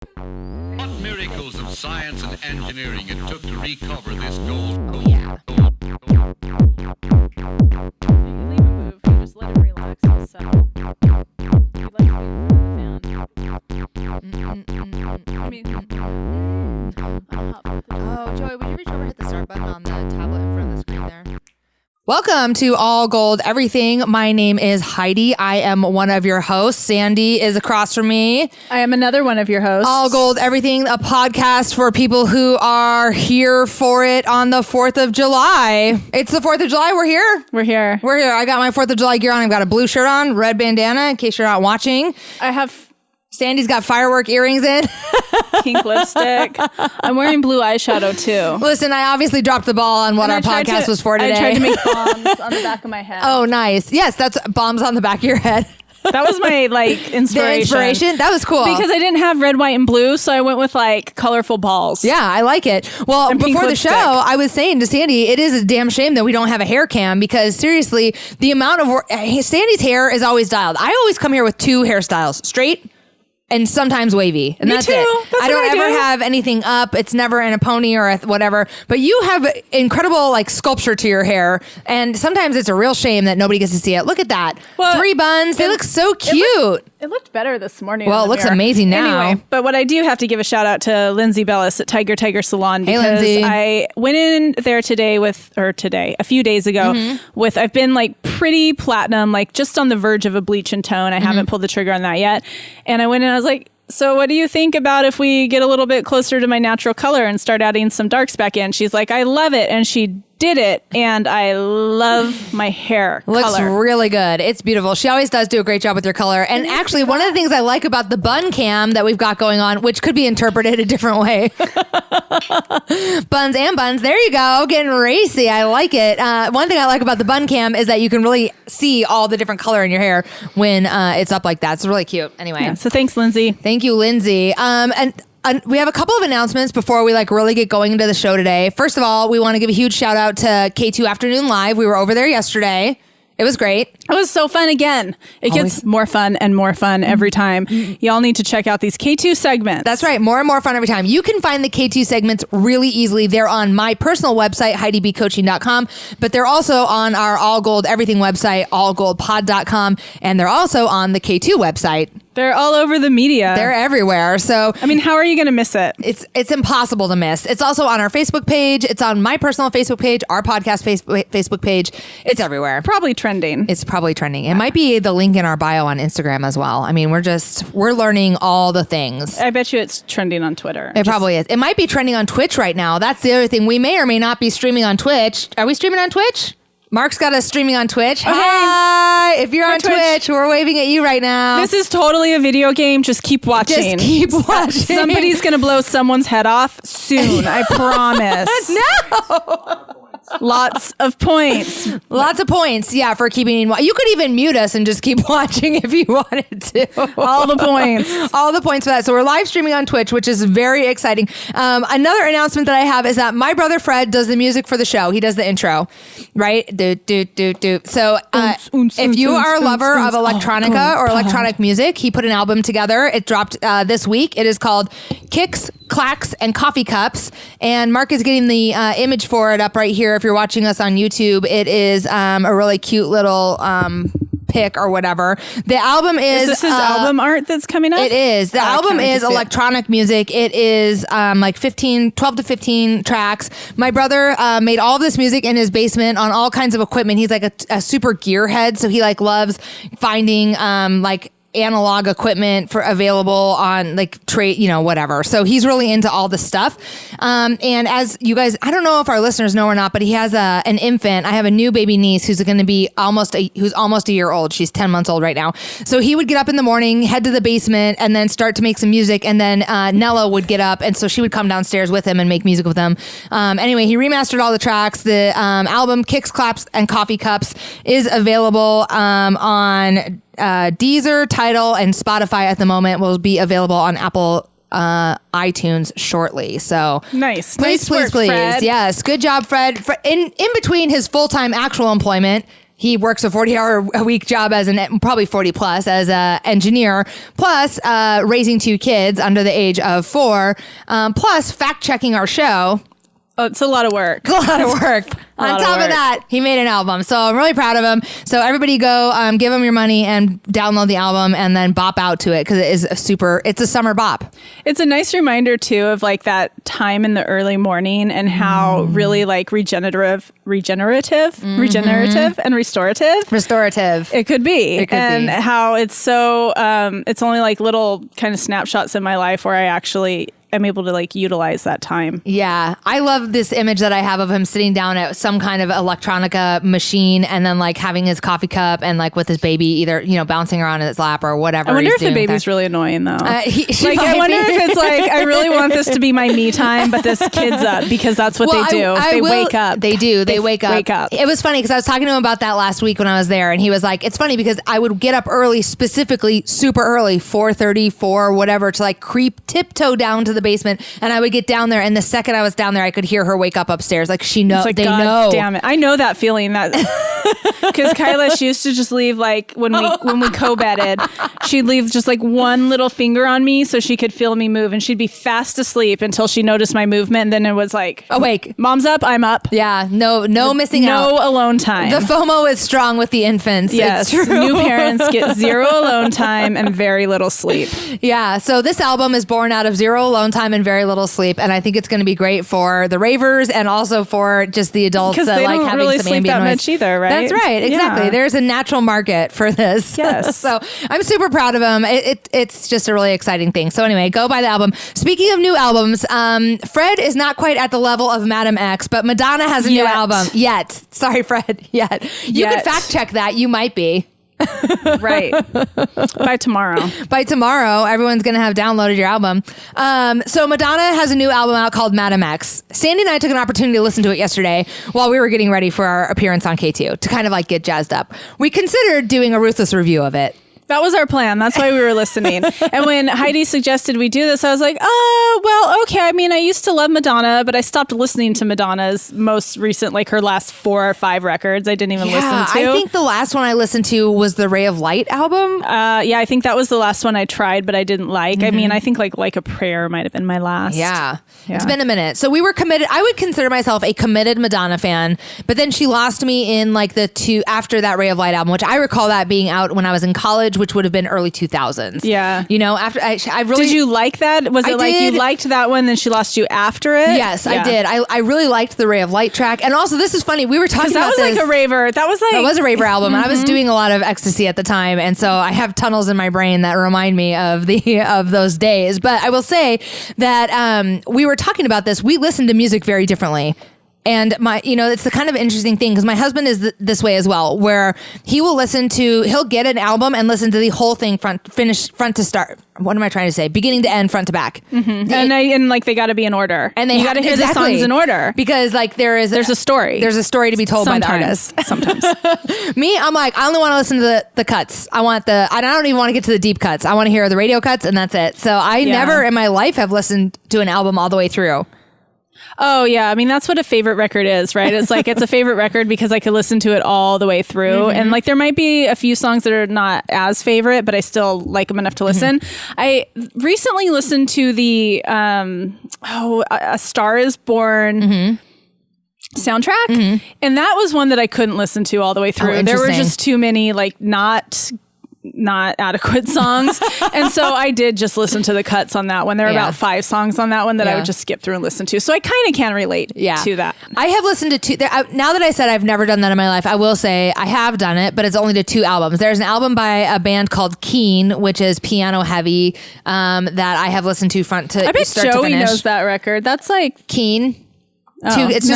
What miracles of science and engineering it took to recover this gold. Yeah. You can leave a move, you just let it relax and settle. You let it Oh, Joey, will you reach over and hit the start button on the tablet in front of the screen there? Welcome to All Gold Everything. My name is Heidi. I am one of your hosts. Sandy is across from me. I am another one of your hosts. All Gold Everything, a podcast for people who are here for it on the 4th of July. It's the 4th of July. We're here. We're here. We're here. I got my 4th of July gear on. I've got a blue shirt on, red bandana in case you're not watching. I have Sandy's got firework earrings in. pink lipstick. I'm wearing blue eyeshadow too. Listen, I obviously dropped the ball on what our podcast was for today. I tried to make bombs on the back of my head. Oh, nice. Yes, that's bombs on the back of your head. That was my inspiration. The inspiration? That was cool. Because I didn't have red, white, and blue, so I went with colorful balls. Yeah, I like it. Well, before the show, I was saying to Sandy, it is a damn shame that we don't have a hair cam because seriously, the amount of work, Sandy's hair is always dialed. I always come here with two hairstyles, straight and sometimes wavy. And Me that's too. it. That's I don't what I ever do. have anything up. It's never in a pony or whatever. But you have incredible sculpture to your hair. And sometimes it's a real shame that nobody gets to see it. Look at that. Well, 3 buns. They look so cute. It looked better this morning. Well, in it the looks mirror. amazing now. Anyway, but what I do have to give a shout out to Lindsay Bellis at Tiger Salon Hey, because Lindsay. I went in there a few days ago with, I've been pretty platinum, just on the verge of a bleach and tone. I haven't pulled the trigger on that yet. And I went in and I was like, so what do you think about if we get a little bit closer to my natural color and start adding some darks back in? She's like, I love it. And she did it. And I love my hair Looks color. really good. It's beautiful. She always does do a great job with your color. And actually, one of the things I like about the bun cam that we've got going on, which could be interpreted a different way. Buns and buns. There you go. Getting racy. I like it. One thing I like about the bun cam is that you can really see all the different color in your hair when it's up like that. It's really cute. Anyway. Yeah, so thanks, Lindsay. Thank you, Lindsay. And we have a couple of announcements before we really get going into the show today. First of all, we want to give a huge shout out to K2 Afternoon Live. We were over there yesterday. It was great. It was so fun again. It gets more fun and more fun every time. Y'all need to check out these K2 segments. That's right. More and more fun every time. You can find the K2 segments really easily. They're on my personal website, HeidiBcoaching.com, but they're also on our All Gold Everything website, allgoldpod.com, and they're also on the K2 website. They're all over the media. They're everywhere. So I mean, how are you going to miss it? it's impossible to miss. It's also on our Facebook page. It's on my personal Facebook page, our podcast Facebook page. It's everywhere. Probably trending. It's probably trending. It might be the link in our bio on Instagram as well. I mean, we're learning all the things. I bet you it's trending on Twitter. It probably is. It might be trending on Twitch right now. That's the other thing. We may or may not be streaming on Twitch. Are we streaming on Twitch? Mark's got us streaming on Twitch. Okay. Hi! If you're on Twitch. Twitch, we're waving at you right now. This is totally a video game. Just keep watching. Just keep watching. Somebody's going to blow someone's head off soon. I promise. No! Lots of points. Lots of points, yeah, for keeping. You could even mute us and just keep watching if you wanted to. All the points. All the points for that. So we're live streaming on Twitch, which is very exciting. Another announcement that I have is that my brother Fred does the music for the show. He does the intro, right? Do, do, do, do. So if you are a lover of electronica or electronic music, he put an album together. It dropped this week. It is called Kicks, Clacks, and Coffee Cups. And Mark is getting the image for it up right here. If you're watching us on YouTube, it is a really cute little pick or whatever. The album is this his album art that's coming up? It is. The album is electronic music. It is 12 to 15 tracks. My brother made all of this music in his basement on all kinds of equipment. He's like a super gearhead, so he loves finding analog equipment for available on whatever. So he's really into all the stuff. And as you guys, I don't know if our listeners know or not, but he has an infant. I have a new baby niece who's going to be almost a year old. She's 10 months old right now. So he would get up in the morning, head to the basement, and then start to make some music. And then Nella would get up, and so she would come downstairs with him and make music with him. Anyway, he remastered all the tracks. The album Kicks, Claps, and Coffee Cups is available on Deezer, Tidal, and Spotify at the moment. Will be available on Apple iTunes shortly. So nice. Please. Fred. Yes. Good job, Fred. In between his full-time actual employment, he works a 40-hour-a-week job as probably 40 plus as an engineer, plus raising 2 kids under the age of 4, plus fact checking our show. Oh, it's a lot of work. A lot of work. On top of that, he made an album. So I'm really proud of him. So everybody go give him your money and download the album and then bop out to it because it is it's a summer bop. It's a nice reminder too of like that time in the early morning and how really like regenerative and restorative it could be. How it's so it's only like little kind of snapshots in my life where I actually am able to like utilize that time. Yeah. I love this image that I have of him sitting down at some kind of electronica machine and then like having his coffee cup and like with his baby either, bouncing around in his lap or whatever. I wonder if the baby's really annoying though. I wonder if it's like, I really want this to be my me time, but this kid's up because that's what they do. They wake up. They do. They wake up. It was funny because I was talking to him about that last week when I was there and he was like, it's funny because I would get up early, specifically super early, 4:30, 4, whatever, to like tiptoe down to the basement, and I would get down there and the second I was down there I could hear her wake up upstairs. Like she knows, like, they know. Damn it. I know that feeling that because Kyla, she used to just leave like when we co-bedded, she'd leave just like one little finger on me so she could feel me move and she'd be fast asleep until she noticed my movement and then it was like awake. Mom's up, I'm up. Yeah. No missing out. No alone time. The FOMO is strong with the infants. Yes. It's true. New parents get 0 alone time and very little sleep. Yeah. So this album is born out of 0 alone time and very little sleep. And I think it's going to be great for the ravers and also for just the adults that like having really some sleep ambient that noise. Much either, right? That's right. Exactly. Yeah. There's a natural market for this. Yes. So I'm super proud of him. It's just a really exciting thing. So anyway, go buy the album. Speaking of new albums, Fred is not quite at the level of Madam X, but Madonna has a new album. Yet. Sorry, Fred. Yet. You could fact check that. You might be. Right. By tomorrow, everyone's going to have downloaded your album. So Madonna has a new album out called Madam X. Sandy and I took an opportunity to listen to it yesterday while we were getting ready for our appearance on K2 to kind of like get jazzed up. We considered doing a ruthless review of it. That was our plan. That's why we were listening. And when Heidi suggested we do this, I was like, oh, well, okay. I mean, I used to love Madonna, but I stopped listening to Madonna's most recent, like her last 4 or 5 records. I didn't even listen to. I think the last one I listened to was the Ray of Light album. Yeah, I think that was the last one I tried, but I didn't like. Mm-hmm. I mean, I think like a Prayer might have been my last. Yeah. It's been a minute. So we were committed. I would consider myself a committed Madonna fan, but then she lost me in like after that Ray of Light album, which I recall that being out when I was in college, which would have been early 2000s. Yeah. After I really... Did you like that? Was it like you liked that one, then she lost you after it? Yes, I did. I really liked the Ray of Light track. And also, this is funny. We were talking about this. That was like a raver. That was a raver album. Mm-hmm. I was doing a lot of ecstasy at the time. And so I have tunnels in my brain that remind me of those days. But I will say that we were talking about this. We listen to music very differently. And it's the kind of interesting thing because my husband is this way as well, where he'll get an album and listen to the whole thing front to start. What am I trying to say? Beginning to end, front to back. Mm-hmm. And like they got to be in order. And you got to hear the songs in order because like there's a story. There's a story to be told by the artist. Sometimes. Me, I'm like, I only want to listen to the cuts. I don't even want to get to the deep cuts. I want to hear the radio cuts and that's it. So I never in my life have listened to an album all the way through. Oh, yeah. I mean, that's what a favorite record is, right? It's like it's a favorite record because I could listen to it all the way through. Mm-hmm. And like there might be a few songs that are not as favorite, but I still like them enough to listen. Mm-hmm. I recently listened to the A Star Is Born soundtrack. And that was one that I couldn't listen to all the way through. There were just too many like not adequate songs. And so I did just listen to the cuts on that one. There are about 5 songs on that one that I would just skip through and listen to. So I kind of can relate to that. I have listened to 2. Now that I said I've never done that in my life, I will say I have done it, but it's only to 2 albums. There's an album by a band called Keen, which is piano heavy, that I have listened to front to start to finish. I bet Joey knows that record. That's like Keen. It's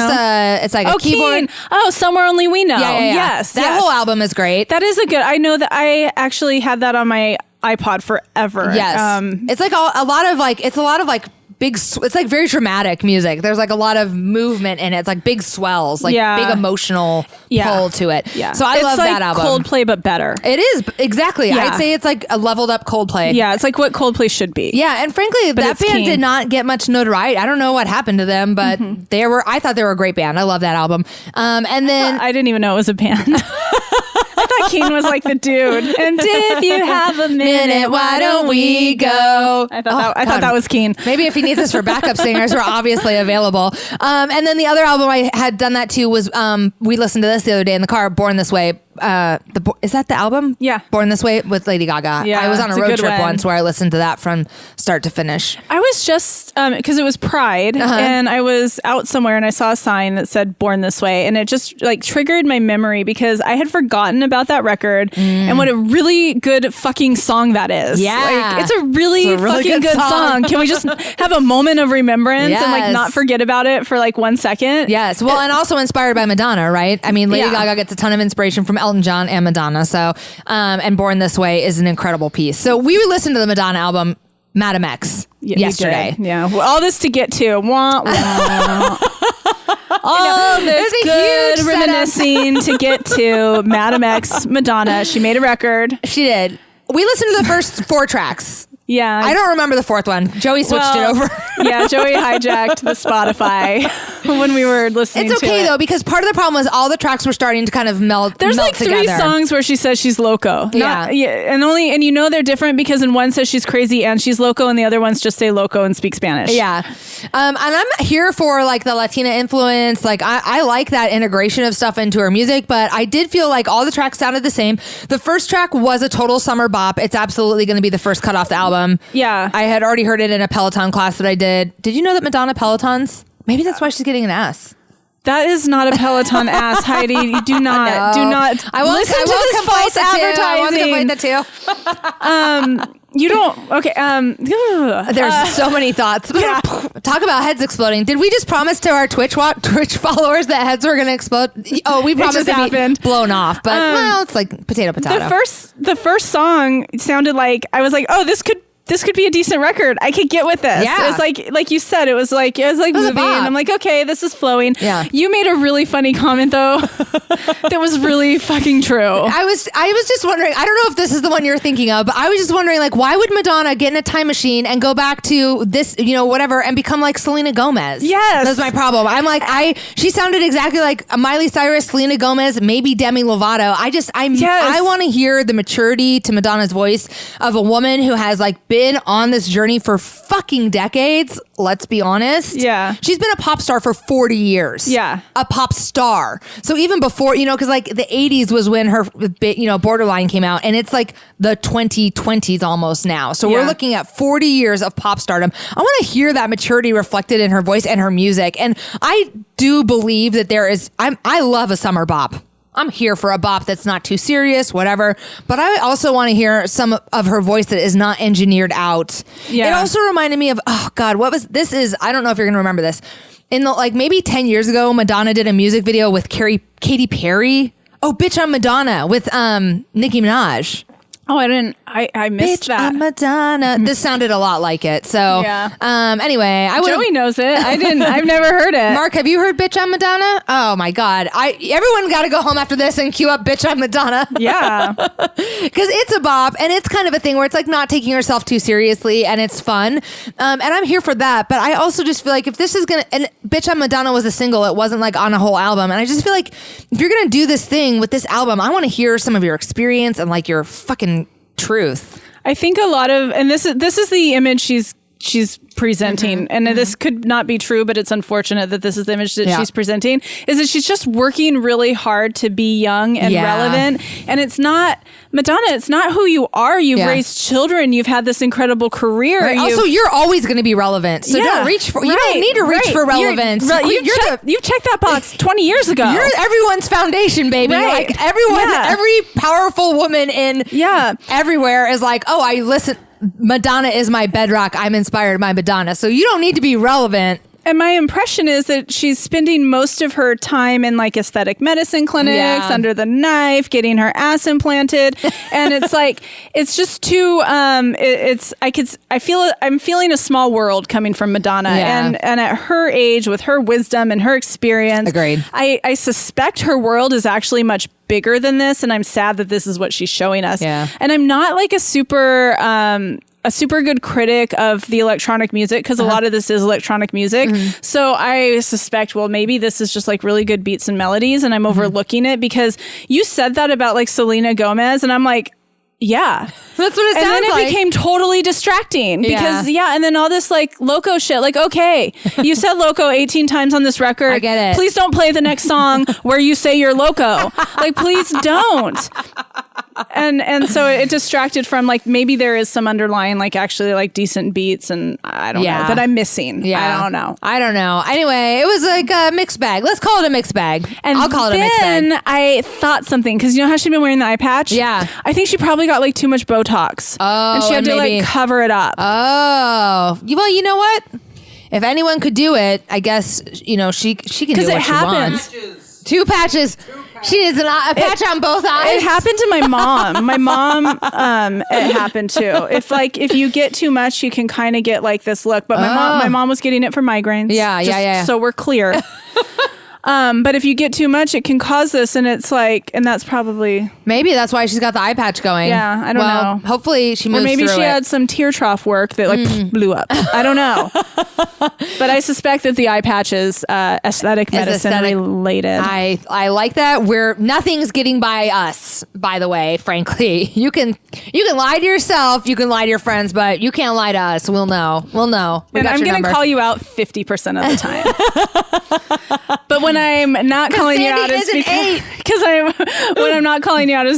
like a keyboard. Keen. Oh, Somewhere Only We Know. Yeah. Yes. That whole album is great. That is I know that I actually had that on my iPod forever. Yes. It's like a lot of big, it's like very dramatic music. There's like a lot of movement in it. It's like big swells, like big emotional pull to it. Yeah. So I love that album. Coldplay, but better. It is, exactly. Yeah. I'd say it's like a leveled up Coldplay. Yeah, it's like what Coldplay should be. Yeah, and frankly, that band did not get much notoriety. I don't know what happened to them, but I thought they were a great band. I love that album. And then I didn't even know it was a band. thought Keen was like the dude. And if you have a minute, why don't we go? I thought that was Keen. Maybe if he needs us for backup singers, we're obviously available. And then the other album I had done that to was we listened to this the other day in the car, Born This Way. Is that the album? Yeah. Born This Way with Lady Gaga. Yeah, I was on a it's a road good trip one. once where I listened to that from start to finish. I was just, because it was Pride, and I was out somewhere and I saw a sign that said Born This Way, and it just like triggered my memory because I had forgotten about that record and what a really good fucking song that is. Yeah. Like, it's a really fucking good song. Can we just have a moment of remembrance and like not forget about it for like 1 second? Yes. Well, and also inspired by Madonna, right? I mean, Lady Gaga gets a ton of inspiration from Elton John and Madonna. So, and Born This Way is an incredible piece. So we listened to the Madonna album, Madam X, yesterday. Yeah. Well, all this to get to. Wah, wah. All this good reminiscing to get to Madam X, Madonna. She made a record. She did. We listened to the first 4 tracks. Yeah. I don't remember the 4th one. Joey switched it over. Yeah, Joey hijacked the Spotify when we were listening to it. It's okay though, because part of the problem was all the tracks were starting to kind of melt There's like together. 3 songs where she says she's loco. And you know they're different because in one says she's crazy and she's loco, and the other ones just say loco and speak Spanish. Yeah. And I'm here for like the Latina influence. Like I like that integration of stuff into her music, but I did feel like all the tracks sounded the same. The first track was a total summer bop. It's absolutely going to be the first cut off the album. Yeah. I had already heard it in a Peloton class that I did. Did you know that Madonna Pelotons? Maybe that's why she's getting an ass. That is not a Peloton ass, Heidi. You do not. I won't, listen I to won't this conflate false the two. I won't advertising. conflate the two. You don't. Okay. There's so many thoughts. Yeah. Talk about heads exploding. Did we just promise to our Twitch followers that heads were going to explode? Oh, we promised to be blown off, but well, it's like potato. The first song sounded like I was like, oh, this could be a decent record. I could get with this. Yeah. It was like you said, it was like moving. And I'm like, okay, this is flowing. Yeah. You made a really funny comment though. That was really fucking true. I was just wondering, I don't know if this is the one you're thinking of, but I was just wondering, like, why would Madonna get in a time machine and go back to this, whatever, and become like Selena Gomez? Yes. That's my problem. I'm like, she sounded exactly like Miley Cyrus, Selena Gomez, maybe Demi Lovato. I want to hear the maturity to Madonna's voice of a woman who has like been on this journey for fucking decades. Let's be honest. Yeah. She's been a pop star for 40 years. Yeah. A pop star. So even before, because like the 80s was when her, Borderline came out, and it's like the 2020s almost now. So we're looking at 40 years of pop stardom. I want to hear that maturity reflected in her voice and her music. And I do believe that I love a summer bop. I'm here for a bop that's not too serious, whatever. But I also want to hear some of her voice that is not engineered out. Yeah. It also reminded me of, oh God, I don't know if you're going to remember this. In the, like maybe 10 years ago, Madonna did a music video with Katy Perry. Oh, Bitch, I'm Madonna with Nicki Minaj. Oh, I didn't. I missed Bitch, that. I'm Madonna. This sounded a lot like it. So, anyway, Joey knows it. I didn't. I've never heard it. Mark, have you heard Bitch, I'm Madonna? Oh my God. Everyone got to go home after this and cue up Bitch, I'm Madonna. Yeah. Because it's a bop, and it's kind of a thing where it's like not taking yourself too seriously, and it's fun. And I'm here for that. But I also just feel like if this is going to, and Bitch, I'm Madonna was a single, it wasn't like on a whole album. And I just feel like if you're going to do this thing with this album, I want to hear some of your experience and like your fucking truth. I think a lot of, and this is the image she's presenting, and this could not be true, but it's unfortunate that this is the image that she's presenting, is that she's just working really hard to be young and relevant. And it's not, Madonna, it's not who you are. You've raised children. You've had this incredible career. Right. Also, you're always going to be relevant. So don't reach for, you don't need to reach for relevance. You've checked that box 20 years ago. You're everyone's foundation, baby. Right. Like everyone, every powerful woman in everywhere is like, oh, I listen. Madonna is my bedrock. I'm inspired by Madonna. So you don't need to be relevant. And my impression is that she's spending most of her time in like aesthetic medicine clinics, under the knife, getting her ass implanted. And it's like, it's just too, I'm feeling a small world coming from Madonna. And at her age, with her wisdom and her experience, agreed. I suspect her world is actually much bigger than this, and I'm sad that this is what she's showing us. Yeah. And I'm not like a super good critic of the electronic music, because a lot of this is electronic music. So I suspect, well, maybe this is just like really good beats and melodies, and I'm overlooking it, because you said that about like Selena Gomez, and I'm like, yeah, that's what it sounds like. And then it became totally distracting because and then all this like loco shit. Like, okay, you said loco 18 times on this record. I get it. Please don't play the next song where you say you're loco. Like, please don't. And so it distracted from like, maybe there is some underlying like actually like decent beats, and I don't know, that I'm missing. I don't know. Anyway, it was like a mixed bag. Let's call it a mixed bag. And I'll call it a mixed bag. then I thought something, because you know how she'd been wearing the eye patch? Yeah. I think she probably got like too much Botox. Oh, and she had to maybe like cover it up. Oh, well, you know what? If anyone could do it, I guess, you know, she can do what she wants. Two patches. She needs a patch on both eyes. It happened to my mom. My mom, it happened too. If you get too much, you can kind of get like this look. But my mom was getting it for migraines. Yeah. So we're clear. But if you get too much, it can cause this, and it's like, and that's probably maybe that's why she's got the eye patch going. Yeah, I don't know. Hopefully she moves or maybe through she it. had some tear trough work that like blew up. I don't know. But I suspect that the eye patch is aesthetic medicine related. I like that. Nothing's getting by us, by the way, frankly. You can lie to yourself, you can lie to your friends, but you can't lie to us. We'll know. And I'm going to call you out 50% of the time. But when I'm not calling you out is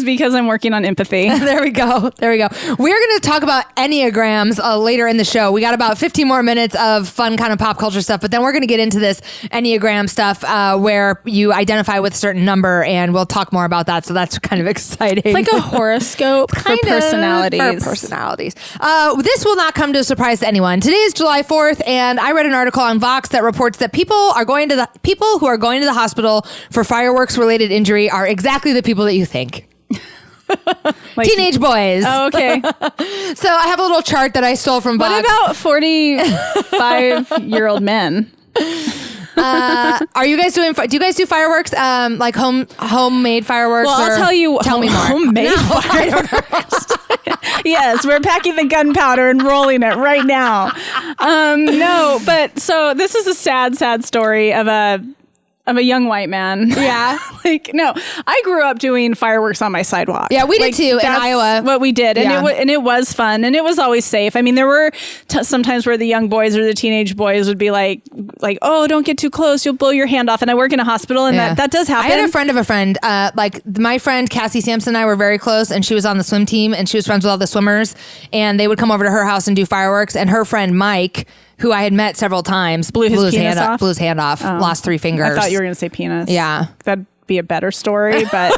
because I'm working on empathy. There we go. We're going to talk about Enneagrams later in the show. We got about 15 more minutes of fun kind of pop culture stuff, but then we're going to get into this Enneagram stuff where you identify with a certain number, and we'll talk more about that. So that's kind of exciting. It's like a horoscope for personalities. This will not come to a surprise to anyone. Today is July 4th, and I read an article on Vox that reports that people who are going to the hospital for fireworks related injury are exactly the people that you think. Like, teenage boys. Oh, okay. So I have a little chart that I stole from Vox. What about 45-year-old men? Are you guys do you guys do fireworks? Like homemade fireworks? Well, I'll tell you. Tell me more. Homemade fireworks. Yes, we're packing the gunpowder and rolling it right now. No, but so this is a sad story of a young white man. Yeah. I grew up doing fireworks on my sidewalk. Yeah, we did too in Iowa. What we did. And it was fun, and it was always safe. I mean, there were sometimes where the young boys or the teenage boys would be like, oh, don't get too close, you'll blow your hand off. And I work in a hospital, and that does happen. I had a friend of a friend, my friend Cassie Sampson and I were very close, and she was on the swim team, and she was friends with all the swimmers, and they would come over to her house and do fireworks, and her friend Mike, who I had met several times, blew his hand off, lost 3 fingers. I thought you were going to say penis. Yeah. That'd be a better story, but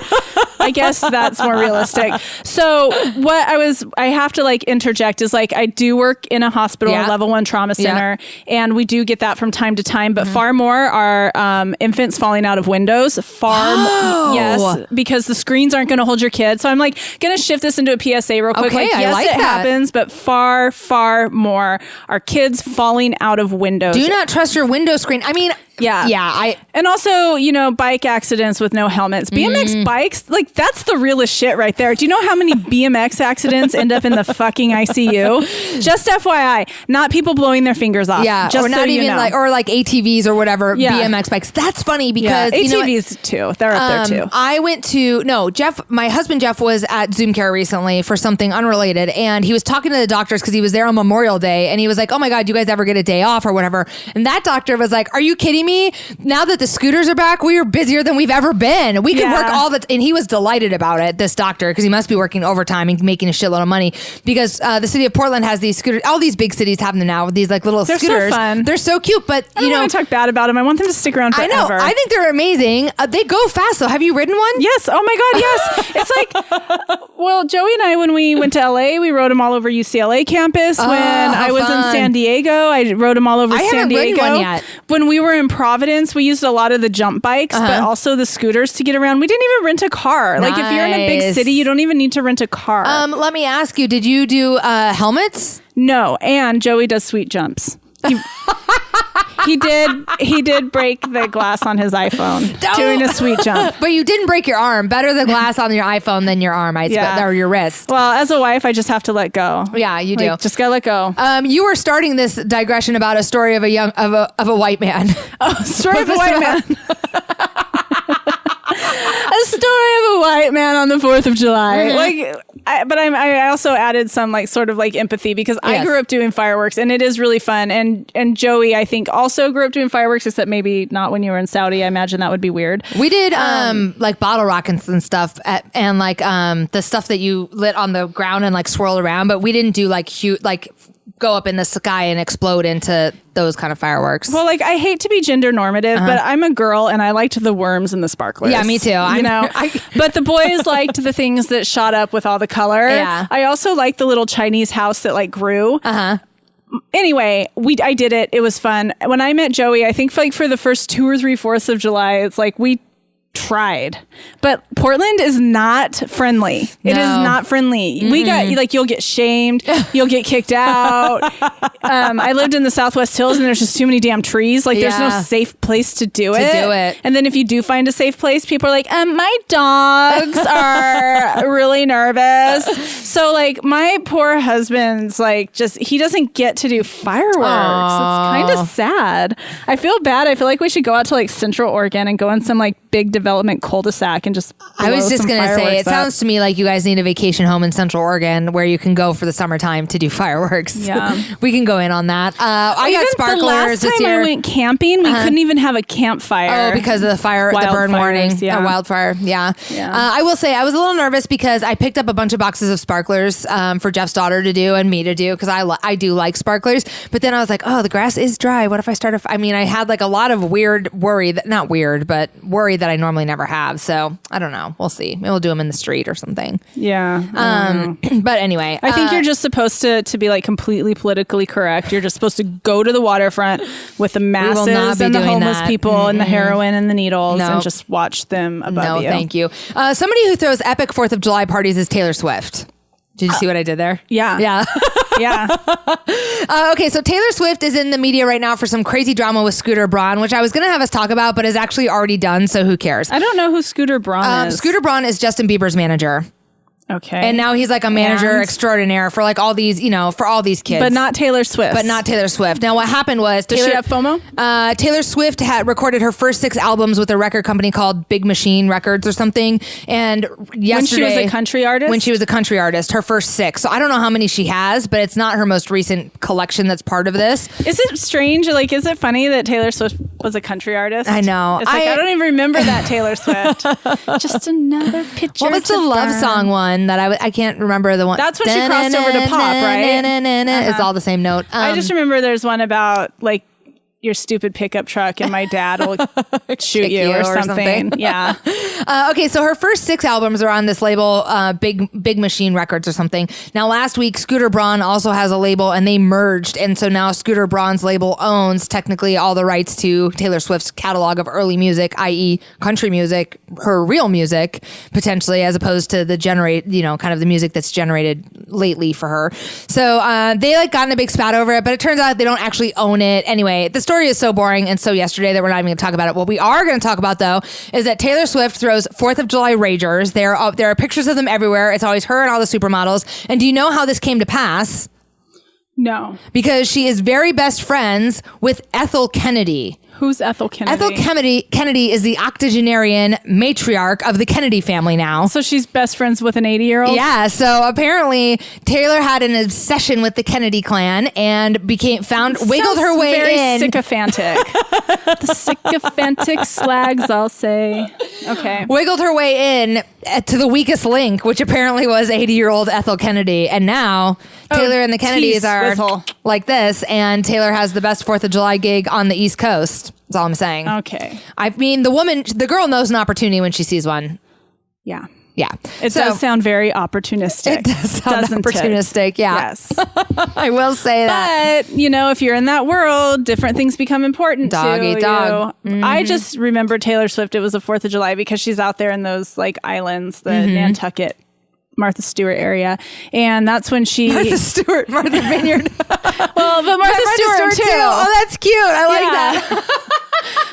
I guess that's more realistic. So what I have to interject is I do work in a hospital, a level 1 trauma center, and we do get that from time to time, but far more are infants falling out of windows. Yes, because the screens aren't going to hold your kid. So I'm going to shift this into a PSA real quick. Okay, yes, it happens, but far, far more are kids falling out of windows. Do not trust your window screen. I mean, and also, bike accidents with no helmets. BMX bikes, that's the realest shit right there. Do you know how many BMX accidents end up in the fucking ICU? Just FYI, not people blowing their fingers off. Yeah, just or not even or ATVs or whatever, BMX bikes. That's funny because ATVs too. They're up there too. I went to my husband Jeff was at Zoom Care recently for something unrelated, and he was talking to the doctors because he was there on Memorial Day, and he was like, "Oh my God, do you guys ever get a day off or whatever?" And that doctor was like, "Are you kidding me? Now that the scooters are back, we are busier than we've ever been. We can work all the." And he was delighted about it, this doctor, because he must be working overtime and making a shitload of money, because the city of Portland has these scooters. All these big cities have them now with these little They're scooters. So fun. They're so cute, but I don't want to talk bad about them. I want them to stick around forever. I know. I think they're amazing. They go fast though. Have you ridden one? Yes. Oh my God. Yes. It's well, Joey and I, when we went to LA, we rode them all over UCLA campus. When I was in San Diego, I rode them all over San Diego. Ridden one yet. When we were in Providence, we used a lot of the jump bikes, but also the scooters to get around. We didn't even rent a car. Nice. If you're in a big city, you don't even need to rent a car. Let me ask you, did you do helmets? No. And Joey does sweet jumps. He did break the glass on his iPhone doing a sweet jump. But you didn't break your arm. Better the glass on your iPhone than your arm, or your wrist. Well, as a wife, I just have to let go. Yeah, you do. Just gotta let go. You were starting this digression about a story of a white man. Oh, story of a white man. A story of a white man on the 4th of July. I also added some sort of empathy because I grew up doing fireworks and it is really fun. And Joey, I think, also grew up doing fireworks, except maybe not when you were in Saudi. I imagine that would be weird. We did bottle rockets and stuff and the stuff that you lit on the ground and swirl around, but we didn't do huge go up in the sky and explode into those kind of fireworks. Well, I hate to be gender normative, but I'm a girl and I liked the worms and the sparklers. Yeah, me too. But the boys liked the things that shot up with all the color. Yeah. I also liked the little Chinese house that grew. Anyway, I did it. It was fun. When I met Joey, I think for the first 2 or 3 4th of July, it's we tried, but Portland is not friendly. It is not friendly. We got you'll get shamed, you'll get kicked out. I lived in the Southwest Hills and there's just too many damn trees. There's no safe place to do it. And then if you do find a safe place, people are my dogs are really nervous. So my poor husband's he doesn't get to do fireworks. Aww. It's kind of sad. I feel bad. I feel like we should go out to Central Oregon and go in some big development cul-de-sac and just I was just going to say, it sounds to me like you guys need a vacation home in Central Oregon where you can go for the summertime to do fireworks. Yeah. We can go in on that. I got sparklers this year. The last time I went camping, we couldn't even have a campfire. Oh, because of the burn warning. Yeah. Wildfire. Yeah. I will say I was a little nervous because I picked up a bunch of boxes of sparklers for Jeff's daughter to do and me to do because I do like sparklers. But then I was like, oh, the grass is dry. What if I start I had a lot of weird worry that I normally never have. So I don't know. We'll see. Maybe we'll do them in the street or something. Yeah. But anyway, I think you're just supposed to be completely politically correct. You're just supposed to go to the waterfront with the masses and the homeless people and the heroin and the needles and just watch them above you. No, thank you. Somebody who throws epic 4th of July parties is Taylor Swift. Did you see what I did there? Yeah. Yeah. Yeah. Okay, so Taylor Swift is in the media right now for some crazy drama with Scooter Braun, which I was going to have us talk about, but is actually already done, so who cares? I don't know who Scooter Braun is. Scooter Braun is Justin Bieber's manager. Okay. And now he's a manager extraordinaire for all these, for all these kids. But not Taylor Swift. Now what happened was Does she have FOMO? Taylor Swift had recorded her first 6 albums with a record company called Big Machine Records or something. And yesterday, when she was a country artist? Her first 6. So I don't know how many she has, but it's not her most recent collection that's part of this. Is it strange? Is it funny that Taylor Swift was a country artist? I know. It's I don't even remember that Taylor Swift. Just another picture. What was the love song one that I can't remember the one? That's when she crossed over to pop, right? It's all the same note. I just remember there's one about your stupid pickup truck and my dad will shoot you or something. Yeah. Okay, so her first 6 albums are on this label, Big Machine Records or something. Now, last week, Scooter Braun also has a label and they merged. And so now Scooter Braun's label owns technically all the rights to Taylor Swift's catalog of early music, i.e. country music, her real music, potentially, as opposed to the kind of the music that's generated lately for her. So they got in a big spat over it, but it turns out they don't actually own it. Anyway, the story is so boring and so yesterday that we're not even going to talk about it. What we are going to talk about, though, is that Taylor Swift throws 4th of July ragers. There are pictures of them everywhere. It's always her and all the supermodels. And do you know how this came to pass? No. Because she is very best friends with Ethel Kennedy. Who's Ethel Kennedy? Ethel Kennedy is the octogenarian matriarch of the Kennedy family now. So she's best friends with an 80-year-old? Yeah. So apparently Taylor had an obsession with the Kennedy clan and wiggled her way very in. Sycophantic. The sycophantic slags, I'll say. Okay. Wiggled her way in to the weakest link, which apparently was 80-year-old Ethel Kennedy. And now Taylor and the Kennedys are like this. And Taylor has the best 4th of July gig on the East Coast. That's all I'm saying. Okay. I mean, the girl knows an opportunity when she sees one. Yeah. Yeah. It does sound very opportunistic. It does sound opportunistic. Yeah. Yes. I will say that. But, if you're in that world, different things become important dog to eat dog. you. Mm-hmm. I just remember Taylor Swift. It was the 4th of July because she's out there in those islands, the Nantucket, Martha Stewart area. And that's when Martha Vineyard. Well, but Martha Stewart too. Oh, that's cute. I like that. that?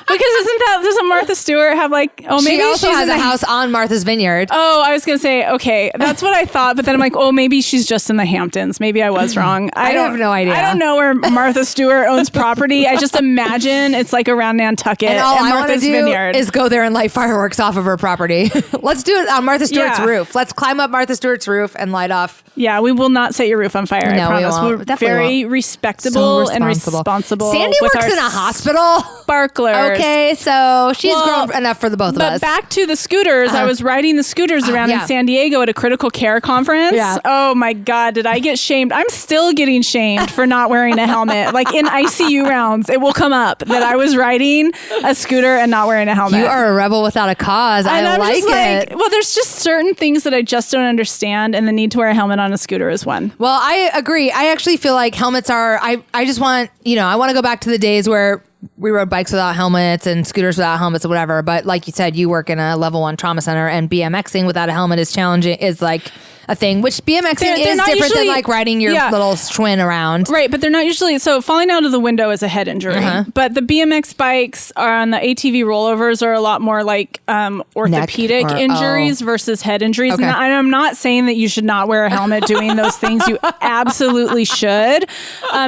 Because doesn't Martha Stewart have like, maybe she also she's has a house on Martha's Vineyard. Oh, I was going to say, okay, that's what I thought. But then I'm like, maybe she's just in the Hamptons. Maybe I was wrong. I have no idea. I don't know where Martha Stewart owns property. I just imagine it's like around Nantucket and all and I want to do Vineyard. is go there and light fireworks off of her property. Let's do it on Martha Stewart's roof. Let's climb up Martha Stewart's roof and light off. Yeah, we will not set your roof on fire. No, I promise. we won't. We're Definitely very won't. respectable and responsible. Sandy with works our in a hospital. Sparklers. Okay, so she's grown enough for the both of us. But back to the scooters. I was riding the scooters around in San Diego at a critical care conference. Yeah. Oh my God, did I get shamed? I'm still getting shamed for not wearing a helmet. Like in ICU rounds, it will come up that I was riding a scooter and not wearing a helmet. You are a rebel without a cause. And I I'm like just it. Well, there's just certain things that I just don't understand, and the need to wear a helmet on a scooter is one. Well, I agree. I actually feel like helmets are, I just want, I want to go back to the days where we rode bikes without helmets and scooters without helmets or whatever. But like you said, you work in a level 1 trauma center, and BMXing without a helmet is challenging, is like a thing, which BMXing is different than like riding your little Schwinn around. Right, but they're not usually, so falling out of the window is a head injury. But the BMX bikes on the ATV rollovers are a lot more like orthopedic injuries versus head injuries. Okay. And I'm not saying that you should not wear a helmet doing those things. You absolutely should,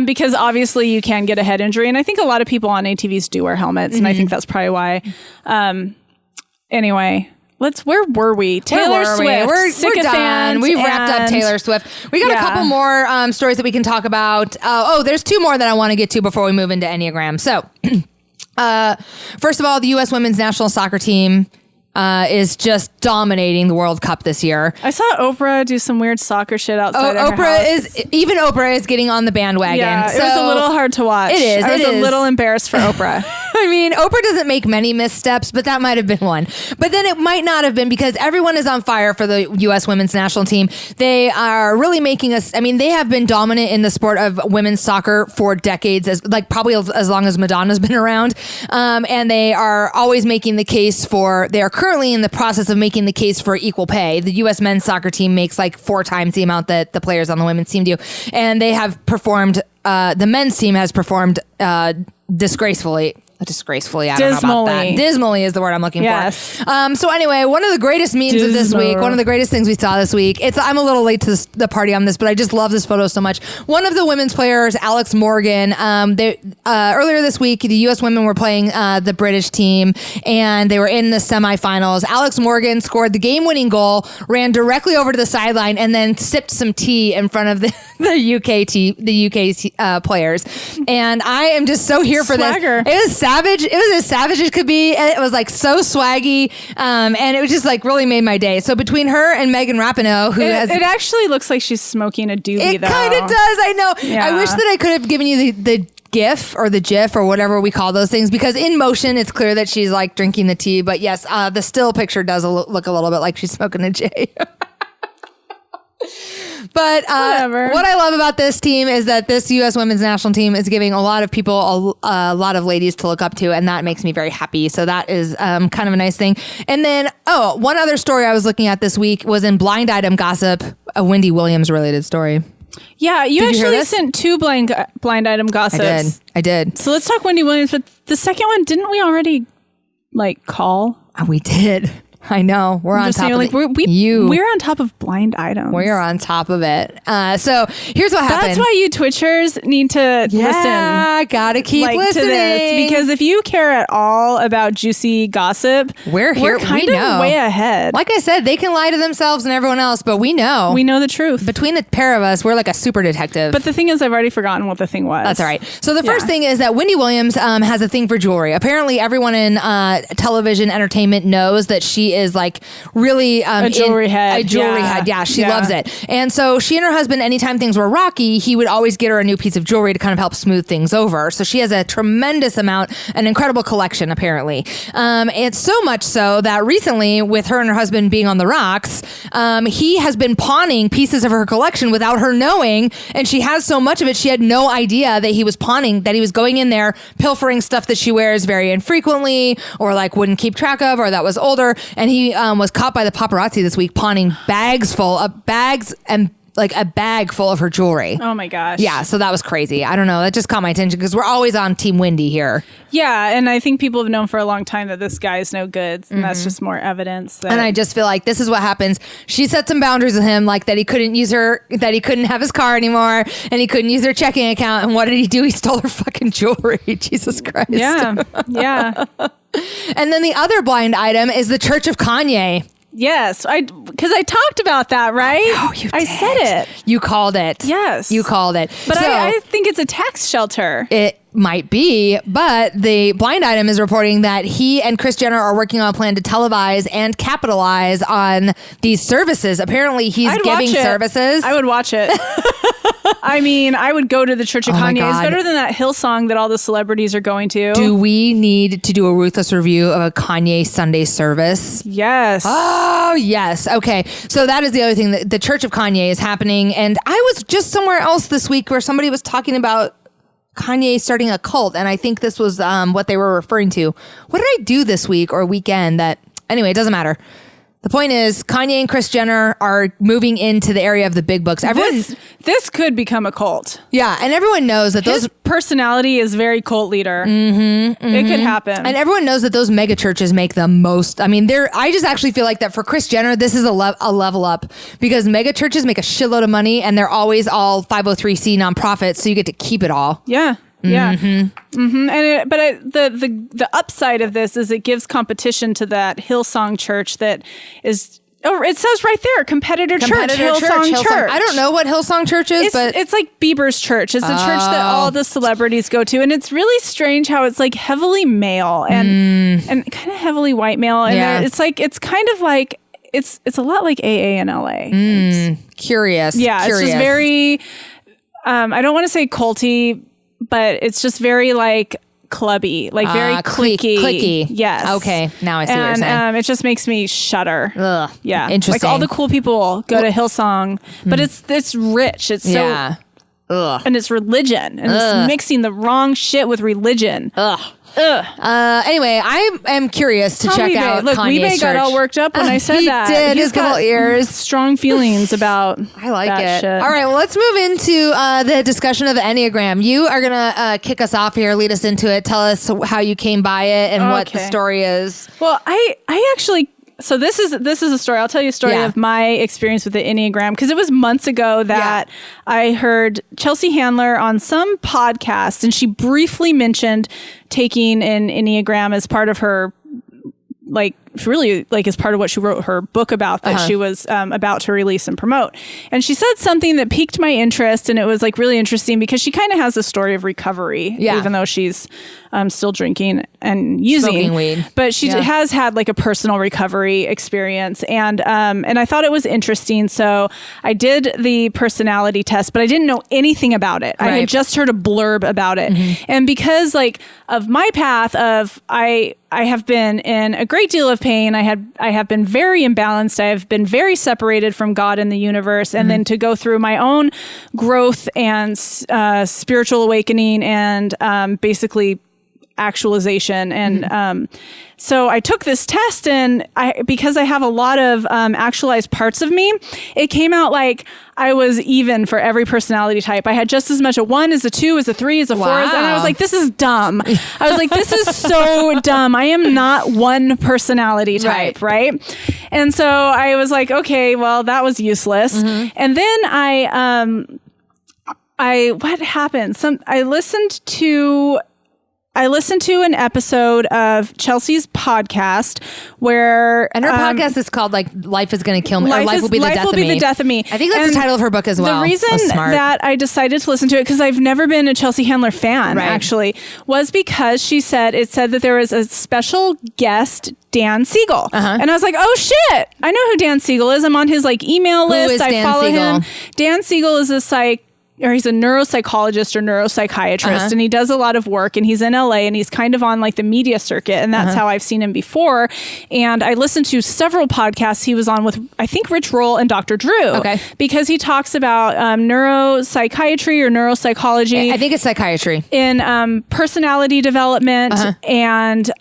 because obviously you can get a head injury. And I think a lot of people on ATVs do wear helmets, and I think that's probably why. Anyway. Where were we? Taylor Swift. We're done. We've wrapped up Taylor Swift. We got a couple more stories that we can talk about. There's 2 more that I want to get to before we move into Enneagram. So, first of all, the U.S. women's national soccer team is just dominating the World Cup this year. I saw Oprah do some weird soccer shit outside of her house. Oprah is getting on the bandwagon. Yeah, so it was a little hard to watch. It is. I was a little embarrassed for Oprah. I mean, Oprah doesn't make many missteps, but that might have been one. But then it might not have been, because everyone is on fire for the U.S. women's national team. They are really making us, they have been dominant in the sport of women's soccer for decades, probably as long as Madonna's been around. And they are always making the case they are currently in the process of making the case for equal pay. The U.S. men's soccer team makes like 4 times the amount that the players on the women's team do. And they have performed, the men's team has performed disgracefully, I don't know about that. Dismally is the word I'm looking for. So anyway, one of the greatest memes of this week, one of the greatest things we saw this week, I'm a little late to the party on this, but I just love this photo so much. One of the women's players, Alex Morgan, earlier this week, the U.S. women were playing the British team, and they were in the semifinals. Alex Morgan scored the game-winning goal, ran directly over to the sideline, and then sipped some tea in front of the UK players. And I am just so here for Swagger. this. It was savage. It was as savage as could be. And it was like so swaggy. And it was just like really made my day. So between her and Megan Rapinoe, it actually looks like she's smoking a doobie, though. It kind of does. I know. Yeah. I wish that I could have given you the GIF or the GIF or whatever we call those things, because in motion it's clear that she's like drinking the tea. But yes, the still picture does look a little bit like she's smoking a J. But what I love about this team is that this U.S. women's national team is giving a lot of people, a lot of ladies to look up to, and that makes me very happy. So that is kind of a nice thing. And then, one other story I was looking at this week was in Blind Item Gossip, a Wendy Williams related story. Yeah, you actually sent 2 blind item gossips. I did. So let's talk Wendy Williams. But the second one, didn't we already call? We did. I know. We're on top of it. We're on top of blind items. We're on top of it. So here's what happened. That's why you Twitchers need to listen. Yeah, gotta keep listening. To this, because if you care at all about juicy gossip, we're here. We're kind of way ahead. Like I said, they can lie to themselves and everyone else, but we know. We know the truth. Between the pair of us, we're like a super detective. But the thing is, I've already forgotten what the thing was. That's all right. So the first thing is that Wendy Williams has a thing for jewelry. Apparently, everyone in television entertainment knows that she is like really a jewelry head. A jewelry head. Yeah, she loves it. And so she and her husband, anytime things were rocky, he would always get her a new piece of jewelry to kind of help smooth things over. So she has a tremendous amount, an incredible collection, apparently. It's so much so that recently, with her and her husband being on the rocks, he has been pawning pieces of her collection without her knowing. And she has so much of it, she had no idea that he was pawning, that he was going in there, pilfering stuff that she wears very infrequently, or like wouldn't keep track of, or that was older. And he was caught by the paparazzi this week pawning bags full of bags and like a bag full of her jewelry. Oh my gosh. Yeah, so that was crazy. I don't know. That just caught my attention because we're always on Team Wendy here. Yeah, and I think people have known for a long time that this guy is no good, and that's just more evidence. That And I just feel like this is what happens. She set some boundaries with him, like that he couldn't have his car anymore, and he couldn't use her checking account. And what did he do? He stole her fucking jewelry. Jesus Christ. Yeah, yeah. And then the other blind item is the Church of Kanye. Yes, because I talked about that, right? Oh, you did. I said it. You called it. Yes. You called it. But So, I think it's a tax shelter. it might be, but the blind item is reporting that he and Kris Jenner are working on a plan to televise and capitalize on these services. Apparently, he's I'd giving watch it. services. I would watch it. I mean, I would go to the Church of Oh my Kanye. It's God. better than that Hillsong that all the celebrities are going to. Do we need to do a ruthless review of a Kanye Sunday service? Yes. Oh, yes. Okay. So that is the other thing. The Church of Kanye is happening. And I was just somewhere else this week where somebody was talking about Kanye starting a cult. And I think this was what they were referring to. What did I do this week or weekend that... Anyway, it doesn't matter. The point is, Kanye and Kris Jenner are moving into the area of the big books. This could become a cult. Yeah, and everyone knows that His those... personality is very cult leader. It could happen. And everyone knows that those mega churches make the most. I mean, I just actually feel like that for Kris Jenner, this is a level up because mega churches make a shitload of money and they're always all 503c nonprofits. So you get to keep it all. Yeah. Yeah. And the upside of this is it gives competition to that Hillsong church that is... Oh, it says right there, competitor church, Hillsong Church. I don't know what Hillsong Church is, but it's like Bieber's church. It's a church that all the celebrities go to, and it's really strange how it's like heavily male and kind of heavily white male, and it's kind of like it's a lot like AA in LA. Curious. Yeah, curious. it's just very. I don't want to say culty, but it's just very like clubby, like very cliquey. Yes. Okay. Now I see what you're saying. And it just makes me shudder. Ugh. Yeah. Interesting. Like all the cool people go to Hillsong, but it's rich. It's Yeah. so, and it's religion, and it's mixing the wrong shit with religion. Ugh. Anyway, I am curious to check out Look, Kanye's Weebay church. got all worked up when I said that. He did. He's His little got ears. strong feelings about I like that it. shit. All right, well, let's move into the discussion of the Enneagram. You are going to kick us off here, lead us into it. Tell us how you came by it and what the story is. Well, I actually... So this is a story. I'll tell you a story of my experience with the Enneagram, because it was months ago that I heard Chelsea Handler on some podcast, and she briefly mentioned taking an Enneagram as part of her, like, really, like, as part of what she wrote her book about that she was about to release and promote. And she said something that piqued my interest, and it was like really interesting because she kind of has a story of recovery, even though she's still drinking and using Smoking weed. but she has had like a personal recovery experience, and I thought it was interesting. So I did the personality test, but I didn't know anything about it. I had just heard a blurb about it, and because like of my path of I have been in a great deal of pain. I have been very imbalanced. I have been very separated from God and the universe, and then to go through my own growth and spiritual awakening and basically actualization. And so I took this test, and because I have a lot of actualized parts of me, it came out like I was even for every personality type. I had just as much a 1 as a 2 as a 3 as a 4 as, and I was like, this is dumb. I was like, this is so dumb. I am not one personality type, right? And so I was like, okay, well, that was useless. And then what happened? I listened to an episode of Chelsea's podcast where... And her podcast is called like Life is Gonna Kill Me, or Life Will Be the Death of Me. I think that's the title of her book as well. The reason that I decided to listen to it, because I've never been a Chelsea Handler fan, actually, was because it said that there was a special guest, Dan Siegel. And I was like, oh shit, I know who Dan Siegel is. I'm on his like email list. I follow him. Dan Siegel is he's a neuropsychologist or neuropsychiatrist, and he does a lot of work, and he's in LA, and he's kind of on like the media circuit, and that's how I've seen him before. And I listened to several podcasts he was on with, I think, Rich Roll and Dr. Drew, because he talks about neuropsychiatry or neuropsychology. I think it's psychiatry. In personality development and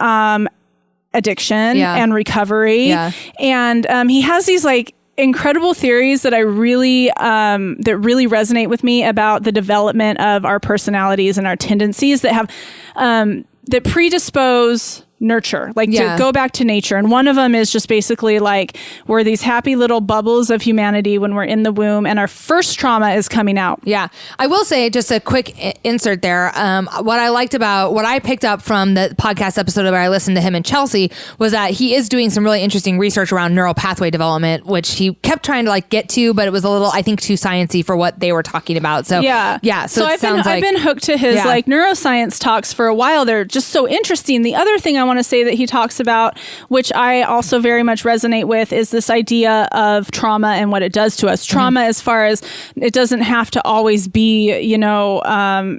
addiction and recovery. And he has these like incredible theories that I really that really resonate with me about the development of our personalities and our tendencies that have that predispose nurture, like to go back to nature. And one of them is just basically like we're these happy little bubbles of humanity when we're in the womb and our first trauma is coming out. Yeah. I will say just a quick insert there. What I picked up from the podcast episode where I listened to him and Chelsea was that he is doing some really interesting research around neural pathway development, which he kept trying to like get to, but it was a little, I think, too sciencey for what they were talking about. So yeah. So I've been hooked to his like neuroscience talks for a while. They're just so interesting. The other thing I want to say that he talks about, which I also very much resonate with, is this idea of trauma and what it does to us. Trauma, as far as it doesn't have to always be,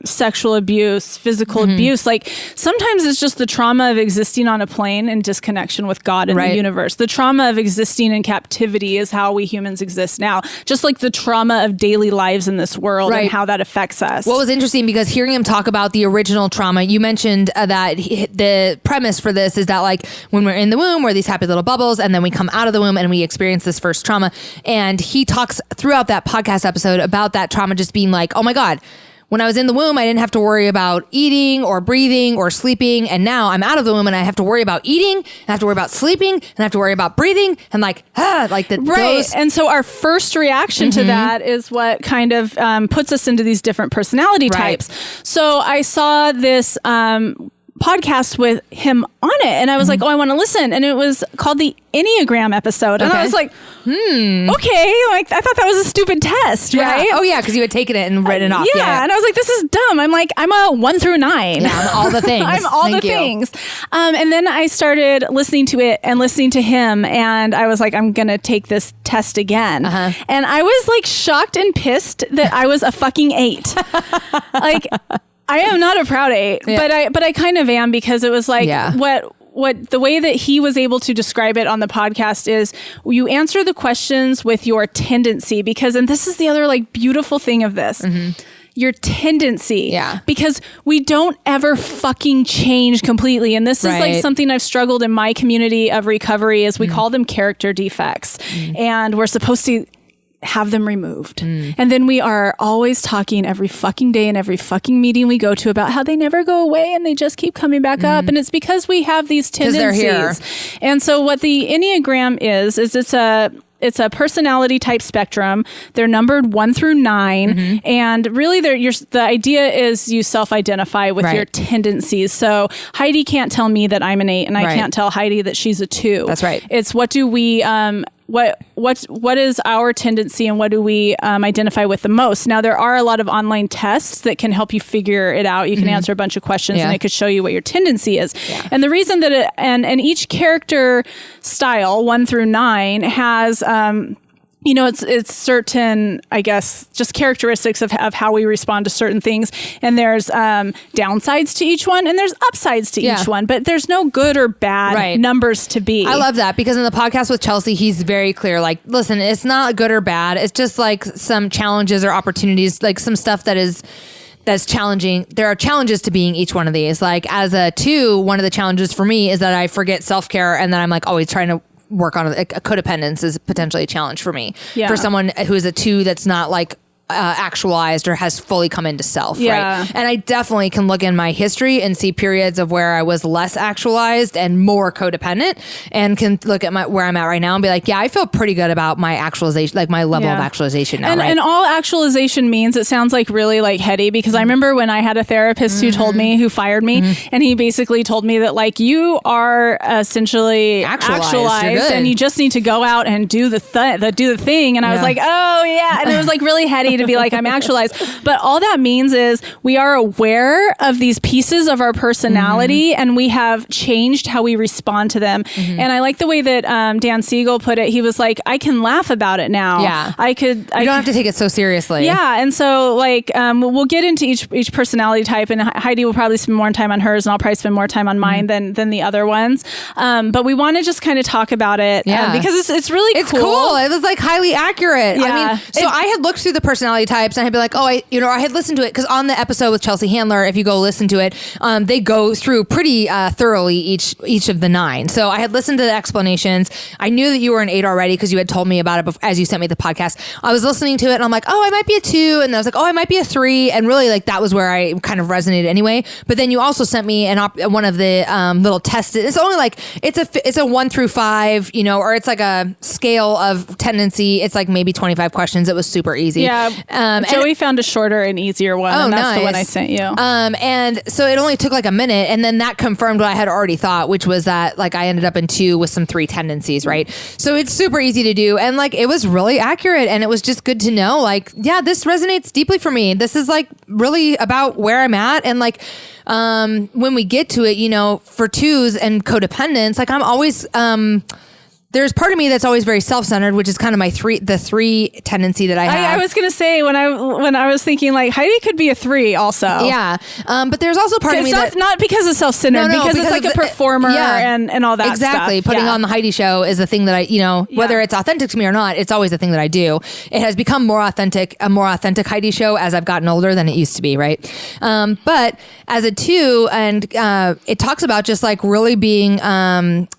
sexual abuse, physical abuse. Like sometimes it's just the trauma of existing on a plane and disconnection with God and the universe. The trauma of existing in captivity is how we humans exist now. Just like the trauma of daily lives in this world and how that affects us. What was interesting, because hearing him talk about the original trauma, you mentioned that the premise for this is that like when we're in the womb, we're these happy little bubbles, and then we come out of the womb and we experience this first trauma. And he talks throughout that podcast episode about that trauma just being like, oh my God, when I was in the womb, I didn't have to worry about eating or breathing or sleeping. And now I'm out of the womb and I have to worry about eating, and I have to worry about sleeping, and I have to worry about breathing, and like the right. And so our first reaction to that is what kind of puts us into these different personality types. So I saw this podcast with him on it, and I was like, oh, I want to listen. And it was called the Enneagram episode. And I was like, okay, like I thought that was a stupid test, right? Oh yeah, because you had taken it and written it off. Yeah, and I was like, this is dumb. I'm like, I'm a 1 through 9. Yeah, I'm all the things. I'm all the things. And then I started listening to it and listening to him, and I was like, I'm gonna take this test again. And I was like shocked and pissed that I was a fucking 8. Like, I am not a proud 8, but I kind of am, because it was like what the way that he was able to describe it on the podcast is you answer the questions with your tendency, and this is the other like beautiful thing of this. Your tendency. Yeah. Because we don't ever fucking change completely. And this is like something I've struggled in my community of recovery is we call them character defects. And we're supposed to have them removed. And then we are always talking every fucking day and every fucking meeting we go to about how they never go away and they just keep coming back up. And it's because we have these tendencies. They're here. And so what the Enneagram is it's a personality type spectrum. They're numbered 1 through 9. And really the idea is you self-identify with your tendencies. So Heidi can't tell me that I'm an 8, and I can't tell Heidi that she's a 2. That's right. It's what do we, what is our tendency, and what do we identify with the most? Now, there are a lot of online tests that can help you figure it out. You can answer a bunch of questions and it could show you what your tendency is. And the reason that and each character style 1 through 9 has it's certain, I guess, just characteristics of how we respond to certain things. And there's downsides to each one, and there's upsides to each one, but there's no good or bad numbers to be. I love that, because in the podcast with Chelsea, he's very clear, like, listen, it's not good or bad. It's just like some challenges or opportunities, like some stuff that's challenging. There are challenges to being each one of these. Like as a 2, one of the challenges for me is that I forget self-care, and then I'm like always trying to work on it. Codependence is potentially a challenge for me. For someone who is a 2 that's not like actualized or has fully come into self, right? And I definitely can look in my history and see periods of where I was less actualized and more codependent, and can look at where I'm at right now and be like, yeah, I feel pretty good about my actualization, like my level of actualization now. And all actualization means, it sounds like really like heady, because I remember when I had a therapist who fired me, and he basically told me that like, you are essentially actualized and you just need to go out and do the thing. And I was like, oh yeah. And it was like really heady to be like, I'm actualized. But all that means is we are aware of these pieces of our personality, and we have changed how we respond to them. And I like the way that Dan Siegel put it. He was like, I can laugh about it now. You don't have to take it so seriously. And so like we'll get into each personality type, and Heidi will probably spend more time on hers, and I'll probably spend more time on mine than the other ones. But we want to just kind of talk about it because it's really cool. It was like highly accurate. I mean, so I had looked through the personality personality types, and I'd be like, I had listened to it because on the episode with Chelsea Handler, if you go listen to it, they go through pretty thoroughly each of the 9. So I had listened to the explanations. I knew that you were an 8 already because you had told me about it as you sent me the podcast. I was listening to it and I'm like, I might be a 2, and I was like, I might be a 3, and really like that was where I kind of resonated anyway. But then you also sent me one of the little tests. It's only like it's a 1 through 5, or it's like a scale of tendency. It's like maybe 25 questions. It was super easy. Yeah. Joey found a shorter and easier one, and that's the one I sent you. And so it only took like a minute, and then that confirmed what I had already thought, which was that like I ended up in 2 with some 3 tendencies, right? So it's super easy to do, and like it was really accurate, and it was just good to know, like, yeah, this resonates deeply for me. This is like really about where I'm at, and like when we get to it, for 2s and codependence, like I'm always there's part of me that's always very self-centered, which is kind of the 3 tendency that I have. I was going to say when I was thinking like Heidi could be a 3 also. Yeah. But there's also part of me that's not because of self-centered, because it's like a performer and all that exactly. stuff. Putting on the Heidi show is the thing that I, whether it's authentic to me or not, it's always the thing that I do. It has become a more authentic Heidi show as I've gotten older than it used to be. Right. But as a 2, and it talks about just like really being